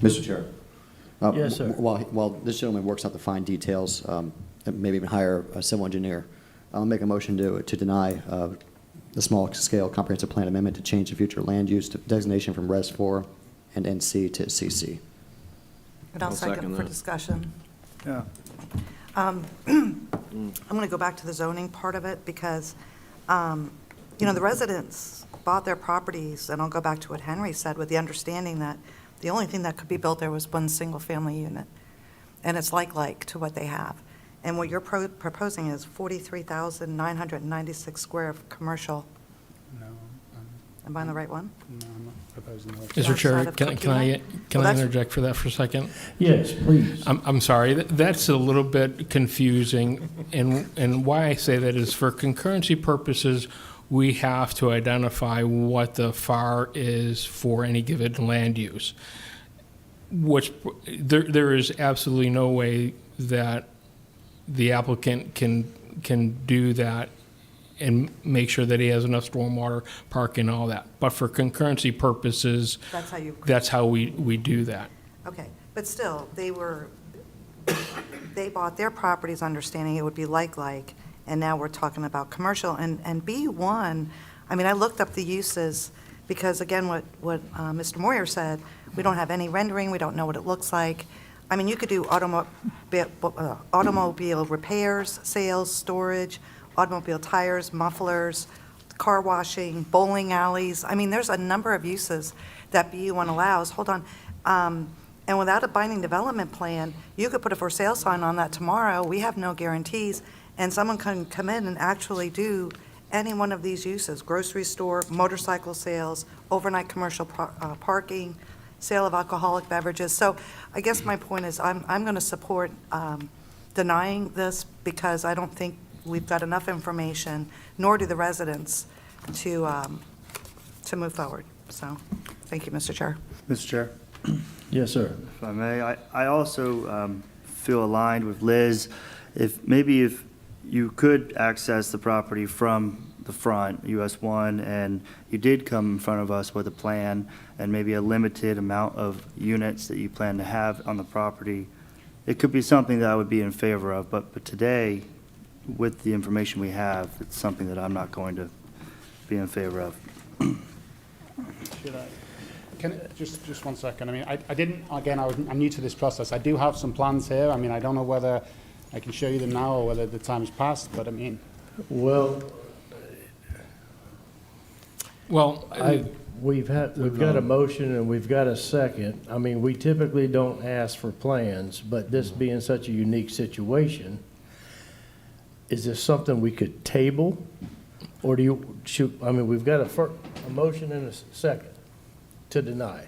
S9: Mr. Chair.
S1: Yes, sir.
S9: While this gentleman works out the fine details, and maybe even hire a civil engineer, I'll make a motion to deny the small-scale comprehensive plan amendment to change the future land use designation from Res 4 and NC to CC.
S6: And I'll second for discussion.
S2: Yeah.
S6: I'm going to go back to the zoning part of it because, the residents bought their properties, and I'll go back to what Henry said, with the understanding that the only thing that could be built there was one single-family unit. And it's like to what they have. And what you're proposing is 43,996 square of commercial.
S19: No.
S6: Am I on the right one?
S19: No, I'm not proposing that.
S10: Mr. Chair,
S6: Outside of
S10: can I
S6: Coquina?
S10: interject for that for a second?
S1: Yes, please.
S10: I'm sorry, that's a little bit confusing, and why I say that is for concurrency purposes, we have to identify what the FAR is for any given land use. Which, there is absolutely no way that the applicant can do that and make sure that he has enough stormwater, parking, all that. But for concurrency purposes, that's how we do that.
S6: Okay, but still, they bought their properties understanding it would be like, and now we're talking about commercial. And B1, I mean, I looked up the uses, because again, what Mr. Moyer said, we don't have any rendering, we don't know what it looks like. I mean, you could do automobile repairs, sales, storage, automobile tires, mufflers, car washing, bowling alleys. I mean, there's a number of uses that BU1 allows. Hold on. And without a binding development plan, you could put a for sale sign on that tomorrow. We have no guarantees. And someone can come in and actually do any one of these uses: grocery store, motorcycle sales, overnight commercial parking, sale of alcoholic beverages. So I guess my point is I'm going to support denying this, because I don't think we've got enough information, nor do the residents, to move forward. So, thank you, Mr. Chair.
S2: Mr. Chair,
S1: Yes, sir.
S2: if I may, I also feel aligned with Liz. If you could access the property from the front, US 1, and you did come in front of us with a plan and maybe a limited amount of units that you plan to have on the property, it could be something that I would be in favor of. But today, with the information we have, it's something that I'm not going to be in favor of.
S11: Should I? Just 1 second. I mean, I didn't, again, I'm new to this process. I do have some plans here. I mean, I don't know whether I can show you them now or whether the time has passed, but I mean.
S1: Well, we've got a motion and we've got a second. I mean, we typically don't ask for plans, but this being such a unique situation, is this something we could table? Or do you shoot, I mean, we've got a motion and a second to deny.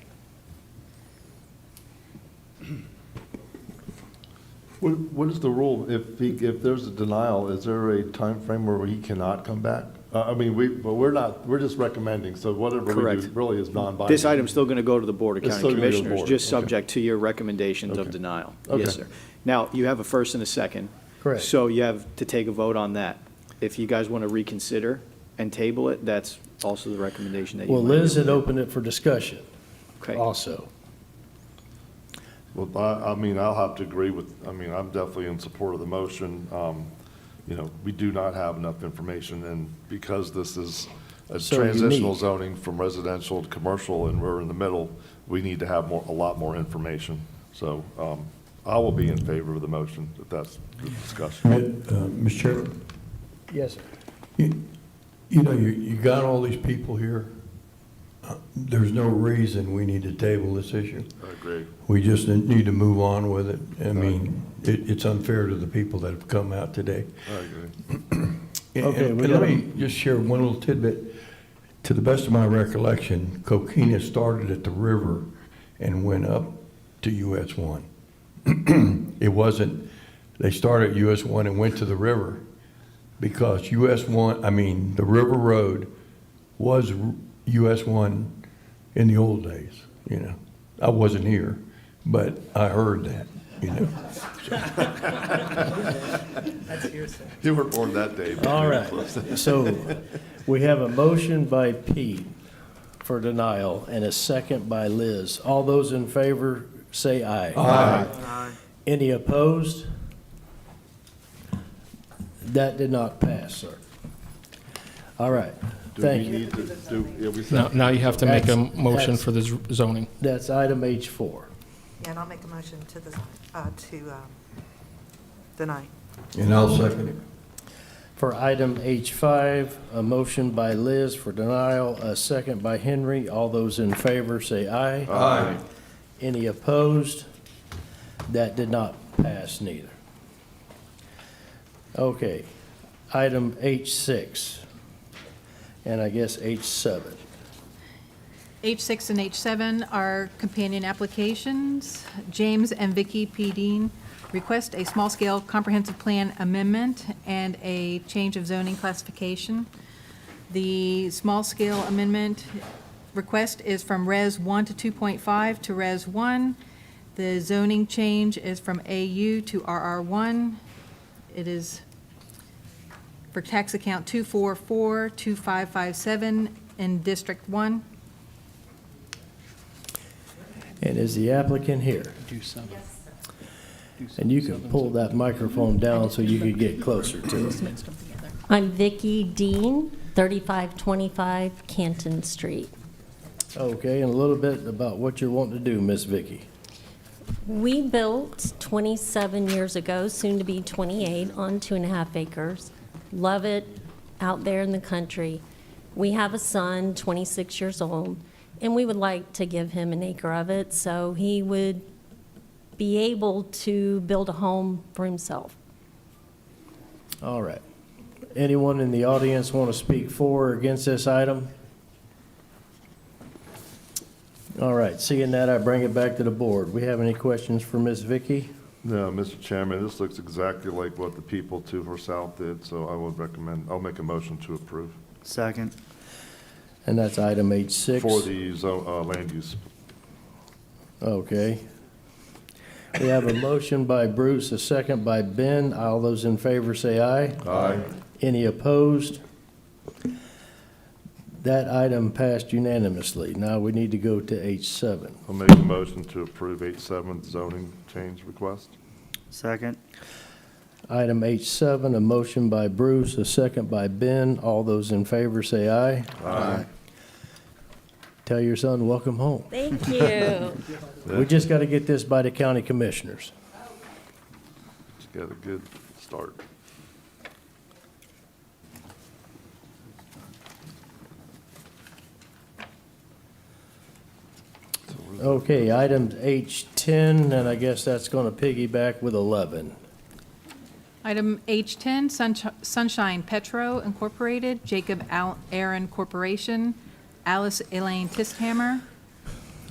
S14: What is the rule? If there's a denial, is there a time frame where he cannot come back? I mean, we're just recommending, so whatever we
S12: Correct.
S14: do really is non-binding.
S12: This item's still going to go to the Board of
S14: It's
S12: County
S14: still gonna go to the
S12: Commissioners,
S14: board.
S12: just
S14: Okay.
S12: subject to your recommendations of denial.
S14: Okay.
S12: Yes, sir. Now, you have a first and a second.
S1: Correct.
S12: So you have to take a vote on that. If you guys want to reconsider and table it, that's also the recommendation that you
S1: Well,
S12: might
S1: Liz
S12: give.
S1: had opened it for discussion
S12: Okay.
S1: also.
S14: Well, I mean, I'll have to agree with, I mean, I'm definitely in support of the motion. You know, we do not have enough information, and because this is a
S1: So
S14: transitional
S1: unique.
S14: zoning from residential to commercial, and we're in the middle, we need to have a lot more information. So I will be in favor of the motion, if that's the discussion.
S3: Mr. Chairman,
S1: Yes, sir.
S3: you know, you got all these people here. There's no reason we need to table this issue.
S14: I agree.
S3: We just need to move on with it. I mean, it's unfair to the people that have come out today.
S14: I agree.
S1: Okay,
S3: And
S1: we
S3: let
S1: got
S3: me just share one little tidbit. To the best of my recollection, Coquina started at the river and went up to US 1. It wasn't, they started at US 1 and went to the river because US 1, I mean, the River Road was US 1 in the old days, you know. I wasn't here, but I heard that, you know.
S14: You were born that day. but-
S1: All right, so we have a motion by Pete for denial and a second by Liz. All those in favor say aye.
S2: Aye.
S1: Any opposed? That did not pass, sir. All right, thank you.
S10: Now you have to make a
S1: That's-
S10: motion
S1: that's-
S10: for the zoning.
S1: That's item H4.
S6: Yeah, and I'll make a motion to deny.
S3: And I'll second it.
S1: For item H5, a motion by Liz for denial, a second by Henry. All those in favor say aye.
S3: Aye.
S1: Any opposed? That did not pass neither. Okay, item H6, and I guess H7.
S5: H6 and H7 are companion applications. James and Vikki P. Dean request a small-scale comprehensive plan amendment and a change of zoning classification. The small-scale amendment request is from Res 1 to 2.5 to Res 1. The zoning change is from AU to RR1. It is for tax account 2442557 in District 1.
S1: And is the applicant here? And you can pull that microphone down so you can get closer to it.
S23: I'm Vikki Dean, 3525 Canton Street.
S1: Okay, and a little bit about what you're wanting to do, Miss Vikki.
S23: We built 27 years ago, soon to be 28, on 2.5 acres. Love it out there in the country. We have a son, 26 years old, and we would like to give him an acre of it so he would be able to build a home for himself.
S1: All right. Anyone in the audience want to speak for or against this item? All right, seeing that, I bring it back to the board. We have any questions for Ms. Vikki?
S14: No, Mr. Chairman, this looks exactly like what the people to her south did, so I would recommend, I'll make a motion to approve.
S2: Second.
S1: And that's item H6?
S14: For the land use.
S1: Okay. We have a motion by Bruce, a second by Ben. All those in favor say aye.
S14: Aye.
S1: Any opposed? That item passed unanimously. Now we need to go to H7.
S14: I'll make a motion to approve H7 zoning change request.
S2: Second.
S1: Item H7, a motion by Bruce, a second by Ben. All those in favor say aye.
S14: Aye.
S1: Tell your son, welcome home.
S23: Thank you.
S1: We just got to get this by the county commissioners.
S14: Just got a good start.
S1: Okay, item H10, and I guess that's going to piggyback with 11.
S5: Item H10, Sunshine Petro Incorporated, Jacob Aaron Corporation, Alice Elaine Tisthammer,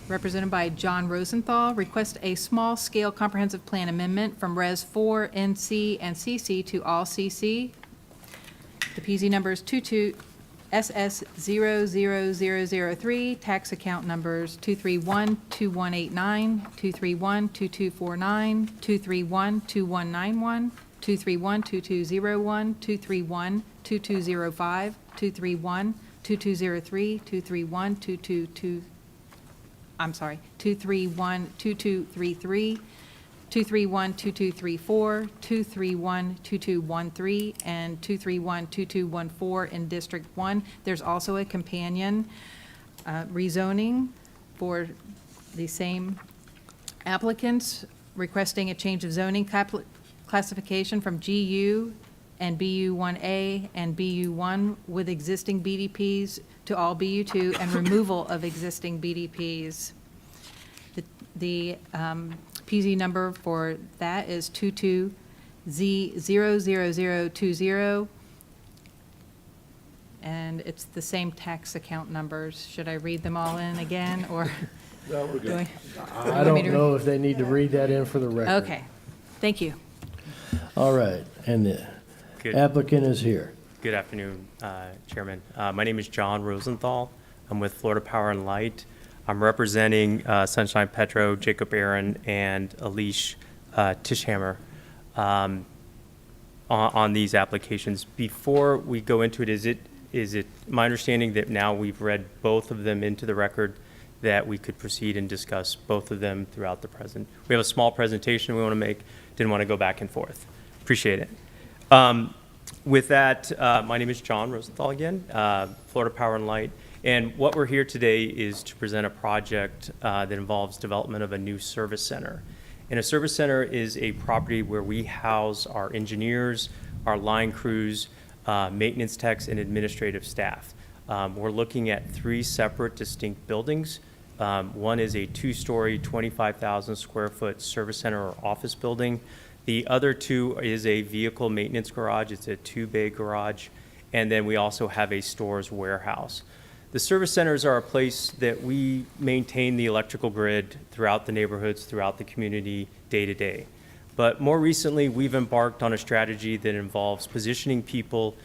S5: represented by John Rosenthal, request a small-scale comprehensive plan amendment from Res 4, NC, and CC to all CC. The PZ number is SS000003, tax account numbers 231-2189, 231-2249, 231-2191, 231-2201, 231-2205, 231-2203, 231-222, I'm sorry, 231-2233, 231-2234, 231-2213, and 231-2214 in District 1. There's also a companion rezoning for the same applicants requesting a change of zoning classification from GU and BU1A and BU1 with existing BDPs to all BU2 and removal of existing BDPs. The PZ number for that is 22Z00020, and it's the same tax account numbers. Should I read them all in again, or?
S1: No, we're
S5: good.
S1: I don't know if they need to read that in for the record.
S5: Okay, thank you.
S1: All right, and the applicant is here.
S4: Good afternoon, Chairman. My name is John Rosenthal. I'm with Florida Power and Light. I'm representing Sunshine Petro, Jacob Aaron, and Alice Tisthammer on these applications. Before we go into it, is it my understanding that now we've read both of them into the record that we could proceed and discuss both of them throughout the present? We have a small presentation we want to make. Didn't want to go back and forth. Appreciate it. With that, my name is John Rosenthal again, Florida Power and Light. And what we're here today is to present a project that involves development of a new service center. And a service center is a property where we house our engineers, our line crews, maintenance techs, and administrative staff. We're looking at 3 separate distinct buildings. One is a 2-story, 25,000 square foot service center or office building. The other 2 is a vehicle maintenance garage. It's a 2-bay garage. And then we also have a stores warehouse. The service centers are a place that we maintain the electrical grid throughout the neighborhoods, throughout the community, day to day. But more recently, we've embarked on a strategy that involves positioning people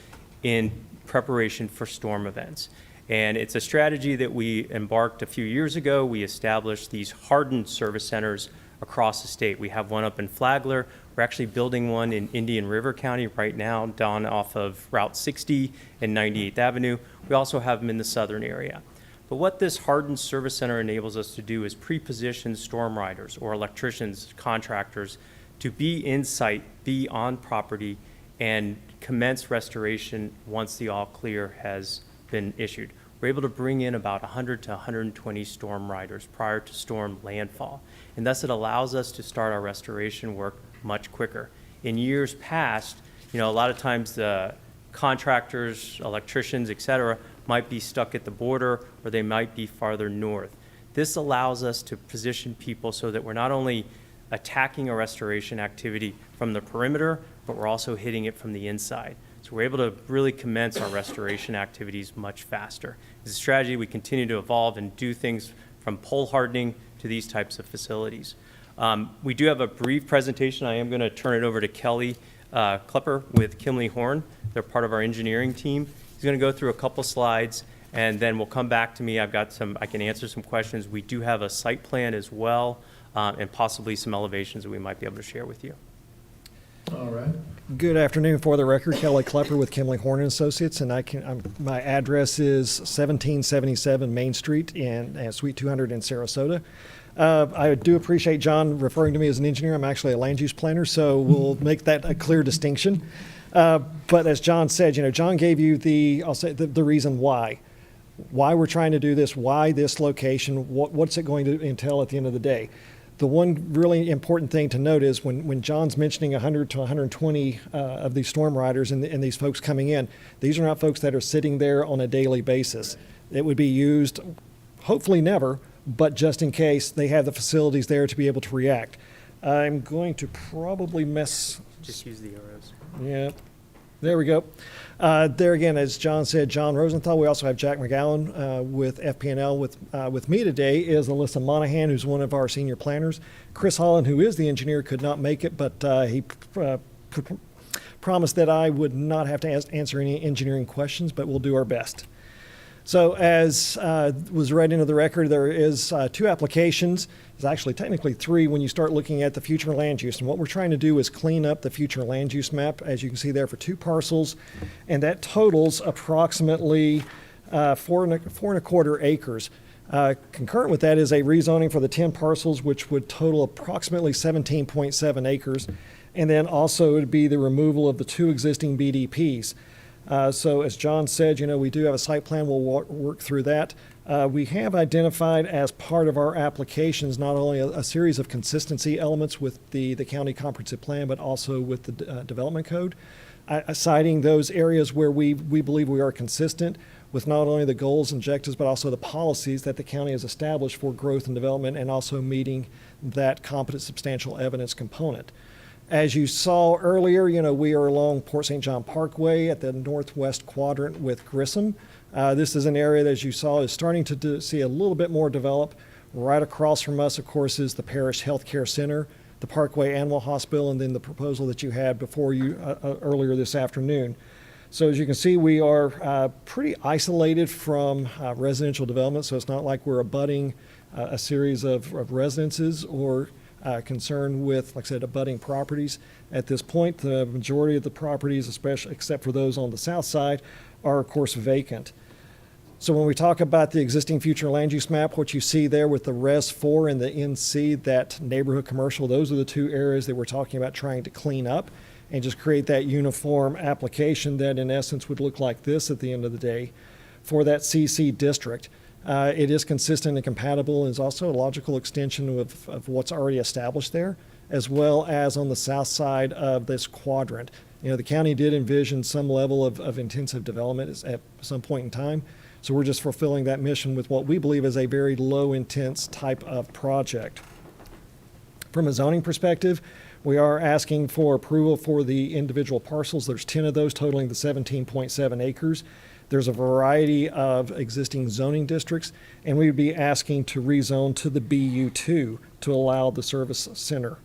S4: in preparation for storm events. And it's a strategy that we embarked a few years ago. We established these hardened service centers across the state. We have one up in Flagler. We're actually building one in Indian River County right now, down off of Route 60 and 98th Avenue. We also have them in the southern area. But what this hardened service center enables us to do is pre-position storm riders or electricians, contractors, to be in site, be on property, and commence restoration once the all clear has been issued. We're able to bring in about 100 to 120 storm riders prior to storm landfall. And thus it allows us to start our restoration work much quicker. In years past, a lot of times the contractors, electricians, et cetera, might be stuck at the border or they might be farther north. This allows us to position people so that we're not only attacking a restoration activity from the perimeter, but we're also hitting it from the inside. So we're able to really commence our restoration activities much faster. It's a strategy we continue to evolve and do things from pole hardening to these types of facilities. We do have a brief presentation. I am going to turn it over to Kelly Klepper with Kimley Horn. They're part of our engineering team. He's going to go through a couple slides, and then we'll come back to me. I can answer some questions. We do have a site plan as well, and possibly some elevations that we might be able to share with you.
S1: All right.
S15: Good afternoon. For the record, Kelly Klepper with Kimley Horn and Associates, and my address is 1777 Main Street in Suite 200 in Sarasota. I do appreciate John referring to me as an engineer. I'm actually a land use planner, so we'll make that a clear distinction. But as John said, John gave you the reason why we're trying to do this, why this location, what's it going to entail at the end of the day. The one really important thing to note is when John's mentioning 100 to 120 of these storm riders and these folks coming in, these are not folks that are sitting there on a daily basis. It would be used, hopefully never, but just in case they have the facilities there to be able to react. I'm going to probably
S4: Just use the arrows.
S15: Yeah, there we go. There again, as John said, John Rosenthal. We also have Jack McGowan with FP&L. With me today is Alyssa Monahan, who's one of our senior planners. Chris Holland, who is the engineer, could not make it, but he promised that I would not have to answer any engineering questions, but we'll do our best. So as was read into the record, there is 2 applications. There's actually technically 3 when you start looking at the future land use. And what we're trying to do is clean up the future land use map, as you can see there, for 2 parcels. And that totals approximately 4.25 acres. Concurrent with that is a rezoning for the 10 parcels, which would total approximately 17.7 acres. And then also it would be the removal of the 2 existing BDPs. So as John said, we do have a site plan. We'll work through that. We have identified as part of our applications not only a series of consistency elements with the county comprehensive plan, but also with the development code, citing those areas where we believe we are consistent with not only the goals and objectives, but also the policies that the county has established for growth and development, and also meeting that competent substantial evidence component. As you saw earlier, we are along Port St. John Parkway at the northwest quadrant with Grissom. This is an area that, as you saw, is starting to see a little bit more develop. Right across from us, of course, is the Parish Healthcare Center, the Parkway Animal Hospital, and then the proposal that you had before you earlier this afternoon. So as you can see, we are pretty isolated from residential development, so it's not like we're abutting a series of residences or concerned with, like I said, abutting properties. At this point, the majority of the properties, especially except for those on the south side, are of course vacant. So when we talk about the existing future land use map, what you see there with the Res 4 and the NC, that neighborhood commercial, those are the 2 areas that we're talking about trying to clean up and just create that uniform application that in essence would look like this at the end of the day for that CC district. It is consistent and compatible and is also a logical extension of what's already established there, as well as on the south side of this quadrant. The county did envision some level of intensive development at some point in time, so we're just fulfilling that mission with what we believe is a very low-intense type of project. From a zoning perspective, we are asking for approval for the individual parcels. There's 10 of those totaling the 17.7 acres. There's a variety of existing zoning districts, and we would be asking to rezone to the BU2 to allow the service center.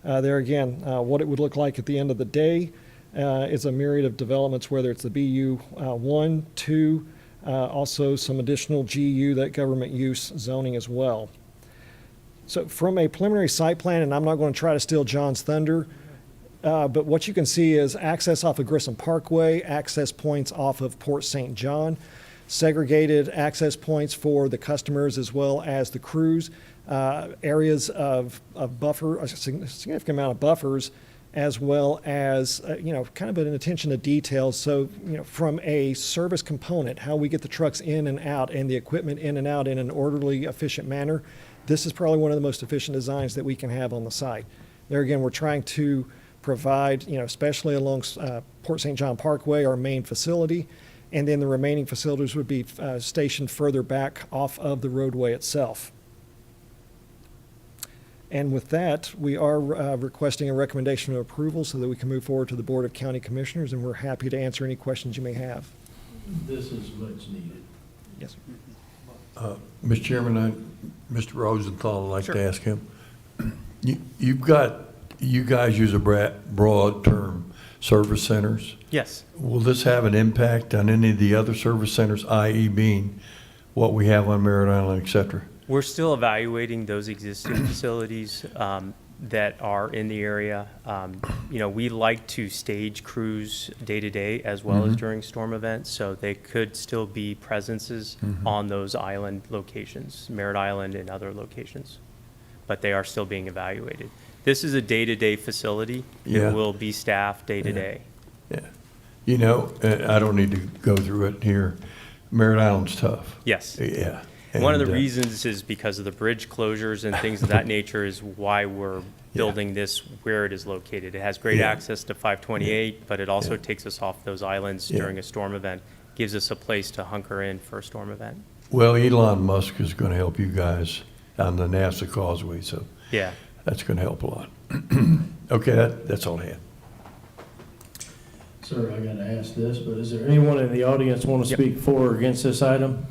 S15: There again, what it would look like at the end of the day is a myriad of developments, whether it's the BU1, 2, also some additional GU, that government use zoning as well. So from a preliminary site plan, and I'm not going to try to steal John's thunder, but what you can see is access off of Grissom Parkway, access points off of Port St. John, segregated access points for the customers as well as the crews, areas of buffer, a significant amount of buffers, as well as, kind of an attention to detail. So, from a service component, how we get the trucks in and out and the equipment in and out in an orderly, efficient manner, this is probably one of the most efficient designs that we can have on the site. There again, we're trying to provide, especially along Port St. John Parkway, our main facility, and then the remaining facilities would be stationed further back off of the roadway itself. And with that, we are requesting a recommendation of approval so that we can move forward to the Board of County Commissioners, and we're happy to answer any questions you may have.
S3: This is much needed.
S15: Yes,
S3: sir. Mr. Chairman, Mr. Rosenthal, I'd like
S4: Sure.
S3: to ask him. You guys use a broad term, service centers.
S4: Yes.
S3: Will this have an impact on any of the other service centers, i.e. being what we have on Merritt Island, et cetera?
S4: We're still evaluating those existing facilities. that are in the area. You know, we like to stage crews day-to-day as well as during storm events, so they could still be presences on those island locations, Merritt Island and other locations, but they are still being evaluated. This is a day-to-day facility.
S3: Yeah.
S4: It will be staffed day-to-day.
S3: Yeah. You know, I don't need to go through it here. Merritt Island's tough.
S4: Yes.
S3: Yeah.
S4: One of the
S3: And,
S4: reasons is because of the bridge closures and things of that nature is why we're building this where it is located. It has great
S3: Yeah.
S4: access to 528, but it also takes us off those islands
S3: Yeah.
S4: during a storm event, gives us a place to hunker in for a storm event.
S3: Well, Elon Musk is going to help you guys on the NASA Causeway, so
S4: Yeah.
S3: that's going to help a lot. Okay, that's all I had.
S1: Sir, I got to ask this, but is there anyone in the audience want to speak for or against this item?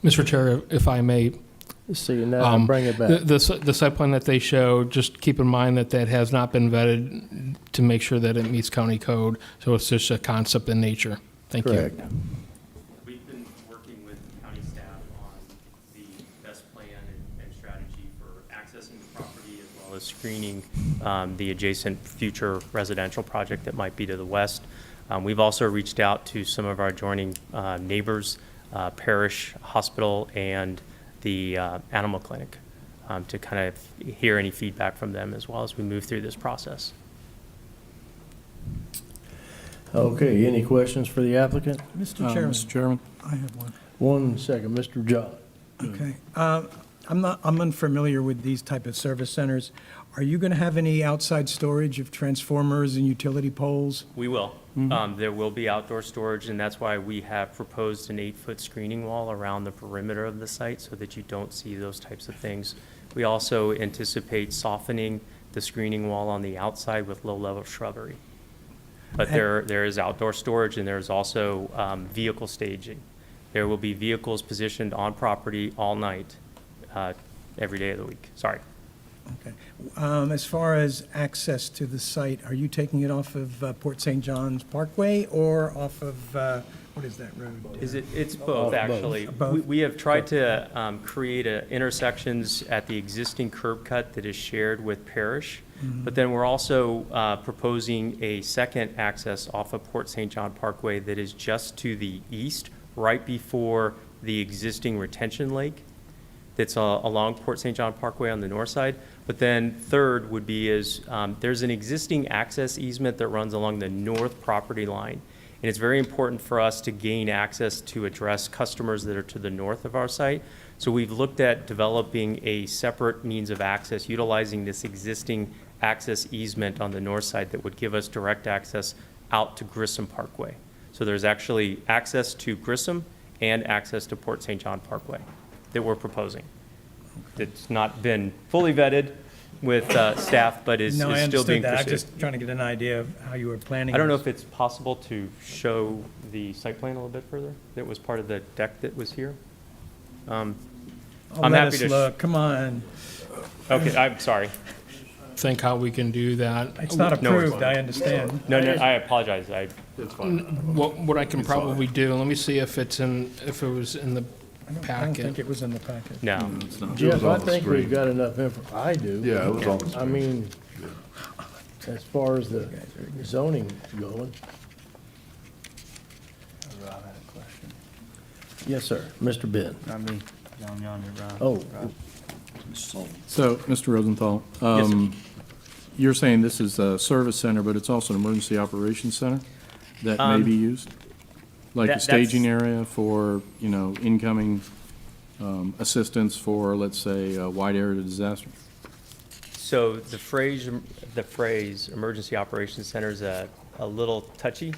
S10: Mr. Chair, if I may,
S1: See, now bring it back.
S10: the site plan that they show, just keep in mind that that has not been vetted to make sure that it meets county code, so it's just a concept in nature. Thank you.
S1: Correct.
S4: We've been working with county staff on the best plan and strategy for accessing the property as well as screening the adjacent future residential project that might be to the west. We've also reached out to some of our adjoining neighbors, Parish Hospital and the Animal Clinic, to kind of hear any feedback from them as well as we move through this process.
S1: Okay, any questions for the applicant?
S8: Mr. Chairman.
S13: Mr. Chairman?
S8: I have one.
S1: 1 second, Mr. John.
S8: Okay. I'm unfamiliar with these type of service centers. Are you going to have any outside storage of transformers and utility poles?
S4: We will. There will be outdoor storage, and that's why we have proposed an 8-foot screening wall around the perimeter of the site so that you don't see those types of things. We also anticipate softening the screening wall on the outside with low-level shrubbery. But there is outdoor storage, and there's also vehicle staging. There will be vehicles positioned on property all night, every day of the week. Sorry.
S8: Okay. As far as access to the site, are you taking it off of Port St. John's Parkway or off of, what is that road?
S4: It's both, actually.
S8: Both?
S4: We have tried to create intersections at the existing curb cut that is shared with Parish, but then we're also proposing a second access off of Port St. John Parkway that is just to the east, right before the existing retention lake that's along Port St. John Parkway on the north side. But then third would be there's an existing access easement that runs along the north property line. And it's very important for us to gain access to address customers that are to the north of our site. So we've looked at developing a separate means of access, utilizing this existing access easement on the north side that would give us direct access out to Grissom Parkway. So there's actually access to Grissom and access to Port St. John Parkway that we're proposing. It's not been fully vetted with staff, but is
S8: No, I
S4: still being
S8: understood that. I'm
S4: pursued.
S8: just trying to get an idea of how you were planning.
S4: I don't know
S8: this.
S4: if it's possible to show the site plan a little bit further. That was part of the deck that was here. I'm
S8: Let
S4: happy
S8: us
S4: to.
S8: look. Come on.
S4: Okay, I'm sorry.
S10: Think how we can do that.
S8: It's not
S4: No, it's
S8: approved, I understand.
S4: No, I apologize. It's fine.
S10: What I can probably do, let me see if it was in the
S8: I don't
S10: packet.
S8: think it was in the packet.
S4: No.
S14: It's not. It
S1: Jeff,
S14: was on
S1: I
S14: the
S1: think
S14: screen.
S1: we've got enough info. I do.
S14: Yeah, it was on the
S1: I
S14: screen.
S1: mean, as far as the zoning going.
S2: Rob had a question.
S1: Yes, sir. Mr. Ben.
S2: Not me. Down yonder, Rob.
S1: Oh.
S2: Rob.
S13: So, Mr. Rosenthal,
S4: Yes, sir.
S13: you're saying this is a service center, but it's also an emergency operations center that may be used? Like a
S4: that's-
S13: staging area for, incoming assistance for, let's say, a wide area disaster?
S4: So the phrase emergency operations center is a little touchy.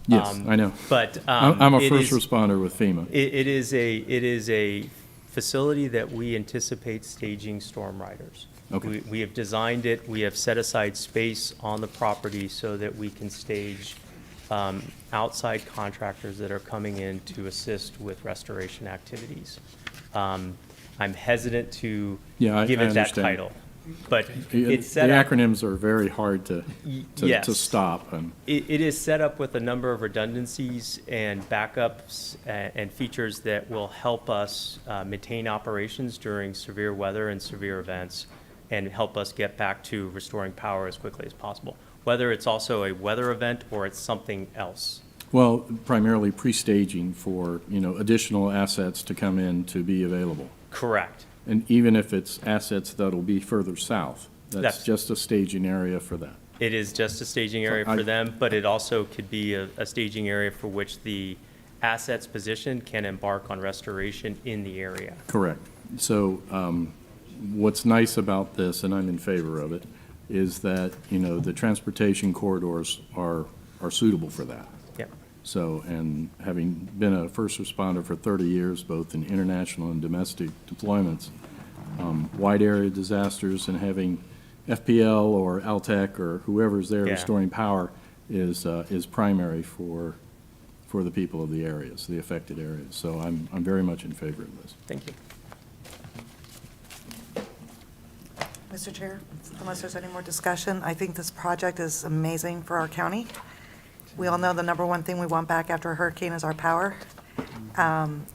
S13: Yes, I know.
S4: But
S13: I'm a
S4: it
S13: first
S4: is-
S13: responder with FEMA.
S4: It is a facility that we anticipate staging storm riders.
S13: Okay.
S4: We have designed it, we have set aside space on the property so that we can stage outside contractors that are coming in to assist with restoration activities. I'm hesitant to
S13: Yeah,
S4: give
S13: I
S4: it that
S13: understand.
S4: title, but
S13: The
S4: it's set up.
S13: acronyms are very hard to
S4: Yes.
S13: stop.
S4: It is set up with a number of redundancies and backups and features that will help us maintain operations during severe weather and severe events. and help us get back to restoring power as quickly as possible, whether it's also a weather event or it's something else.
S13: Well, primarily pre-staging for, additional assets to come in to be available.
S4: Correct.
S13: And even if it's assets that'll be further south, that's
S4: That's-
S13: just a staging area for that.
S4: It is just a staging area
S13: I-
S4: for them, but it also could be a staging area for which the assets positioned can embark on restoration in the area.
S13: Correct. So what's nice about this, and I'm in favor of it, is that, the transportation corridors are suitable for that.
S4: Yep.
S13: So, and having been a first responder for 30 years, both in international and domestic deployments, wide area disasters and having FPL or Altec or whoever's there
S4: Yeah.
S13: restoring power is primary for the people of the areas, the affected areas. So I'm very much in favor of this.
S4: Thank you.
S6: Mr. Chair, unless there's any more discussion, I think this project is amazing for our county. We all know the number one thing we want back after a hurricane is our power.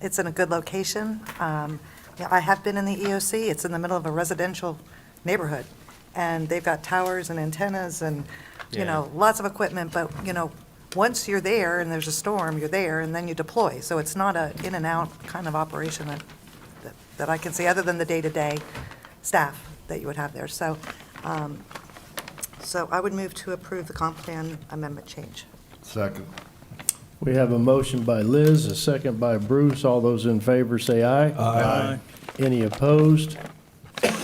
S6: It's in a good location. I have been in the EOC. It's in the middle of a residential neighborhood, and they've got towers and antennas and, lots of equipment, but, once you're there and there's a storm, you're there, and then you deploy. So it's not a in and out kind of operation that I can see, other than the day-to-day staff that you would have there. So, so I would move to approve the comp plan amendment change.
S14: Second.
S1: We have a motion by Liz, a second by Bruce. All those in favor say aye.
S3: Aye.
S1: Any opposed?
S6: Chairman,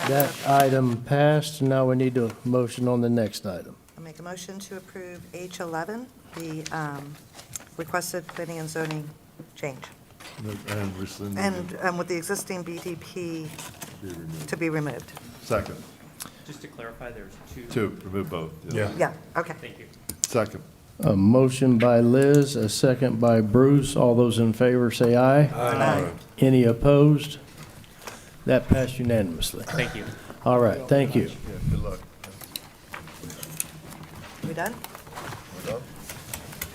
S1: That item passed. Now we need a motion on the next item.
S6: I'll make a motion to approve H11, the requested planning and zoning change.
S14: And rescind.
S6: And with the existing BDP to be removed.
S14: Second.
S4: Just to clarify, there's
S14: Two, remove both.
S6: Yeah, okay.
S4: Thank you.
S14: Second.
S1: A motion by Liz, a second by Bruce. All those in favor say aye.
S6: Aye.
S1: Any opposed? That passed unanimously.
S4: Thank you.
S1: All right, thank you.
S14: Yeah, good luck.
S6: We done?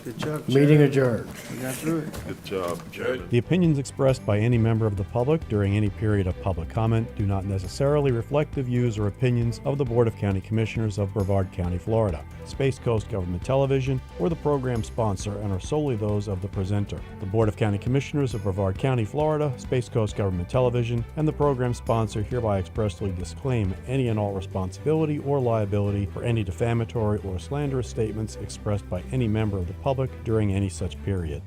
S2: Good job,
S1: Meeting adjourned.
S2: We got through it.
S14: Good job, Chairman.
S16: The opinions expressed by any member of the public during any period of public comment do not necessarily reflect the views or opinions of the Board of County Commissioners of Brevard County, Florida, Space Coast Government Television, or the program sponsor, and are solely those of the presenter. The Board of County Commissioners of Brevard County, Florida, Space Coast Government Television, and the program sponsor hereby expressly disclaim any and all responsibility or liability for any defamatory or slanderous statements expressed by any member of the public during any such period.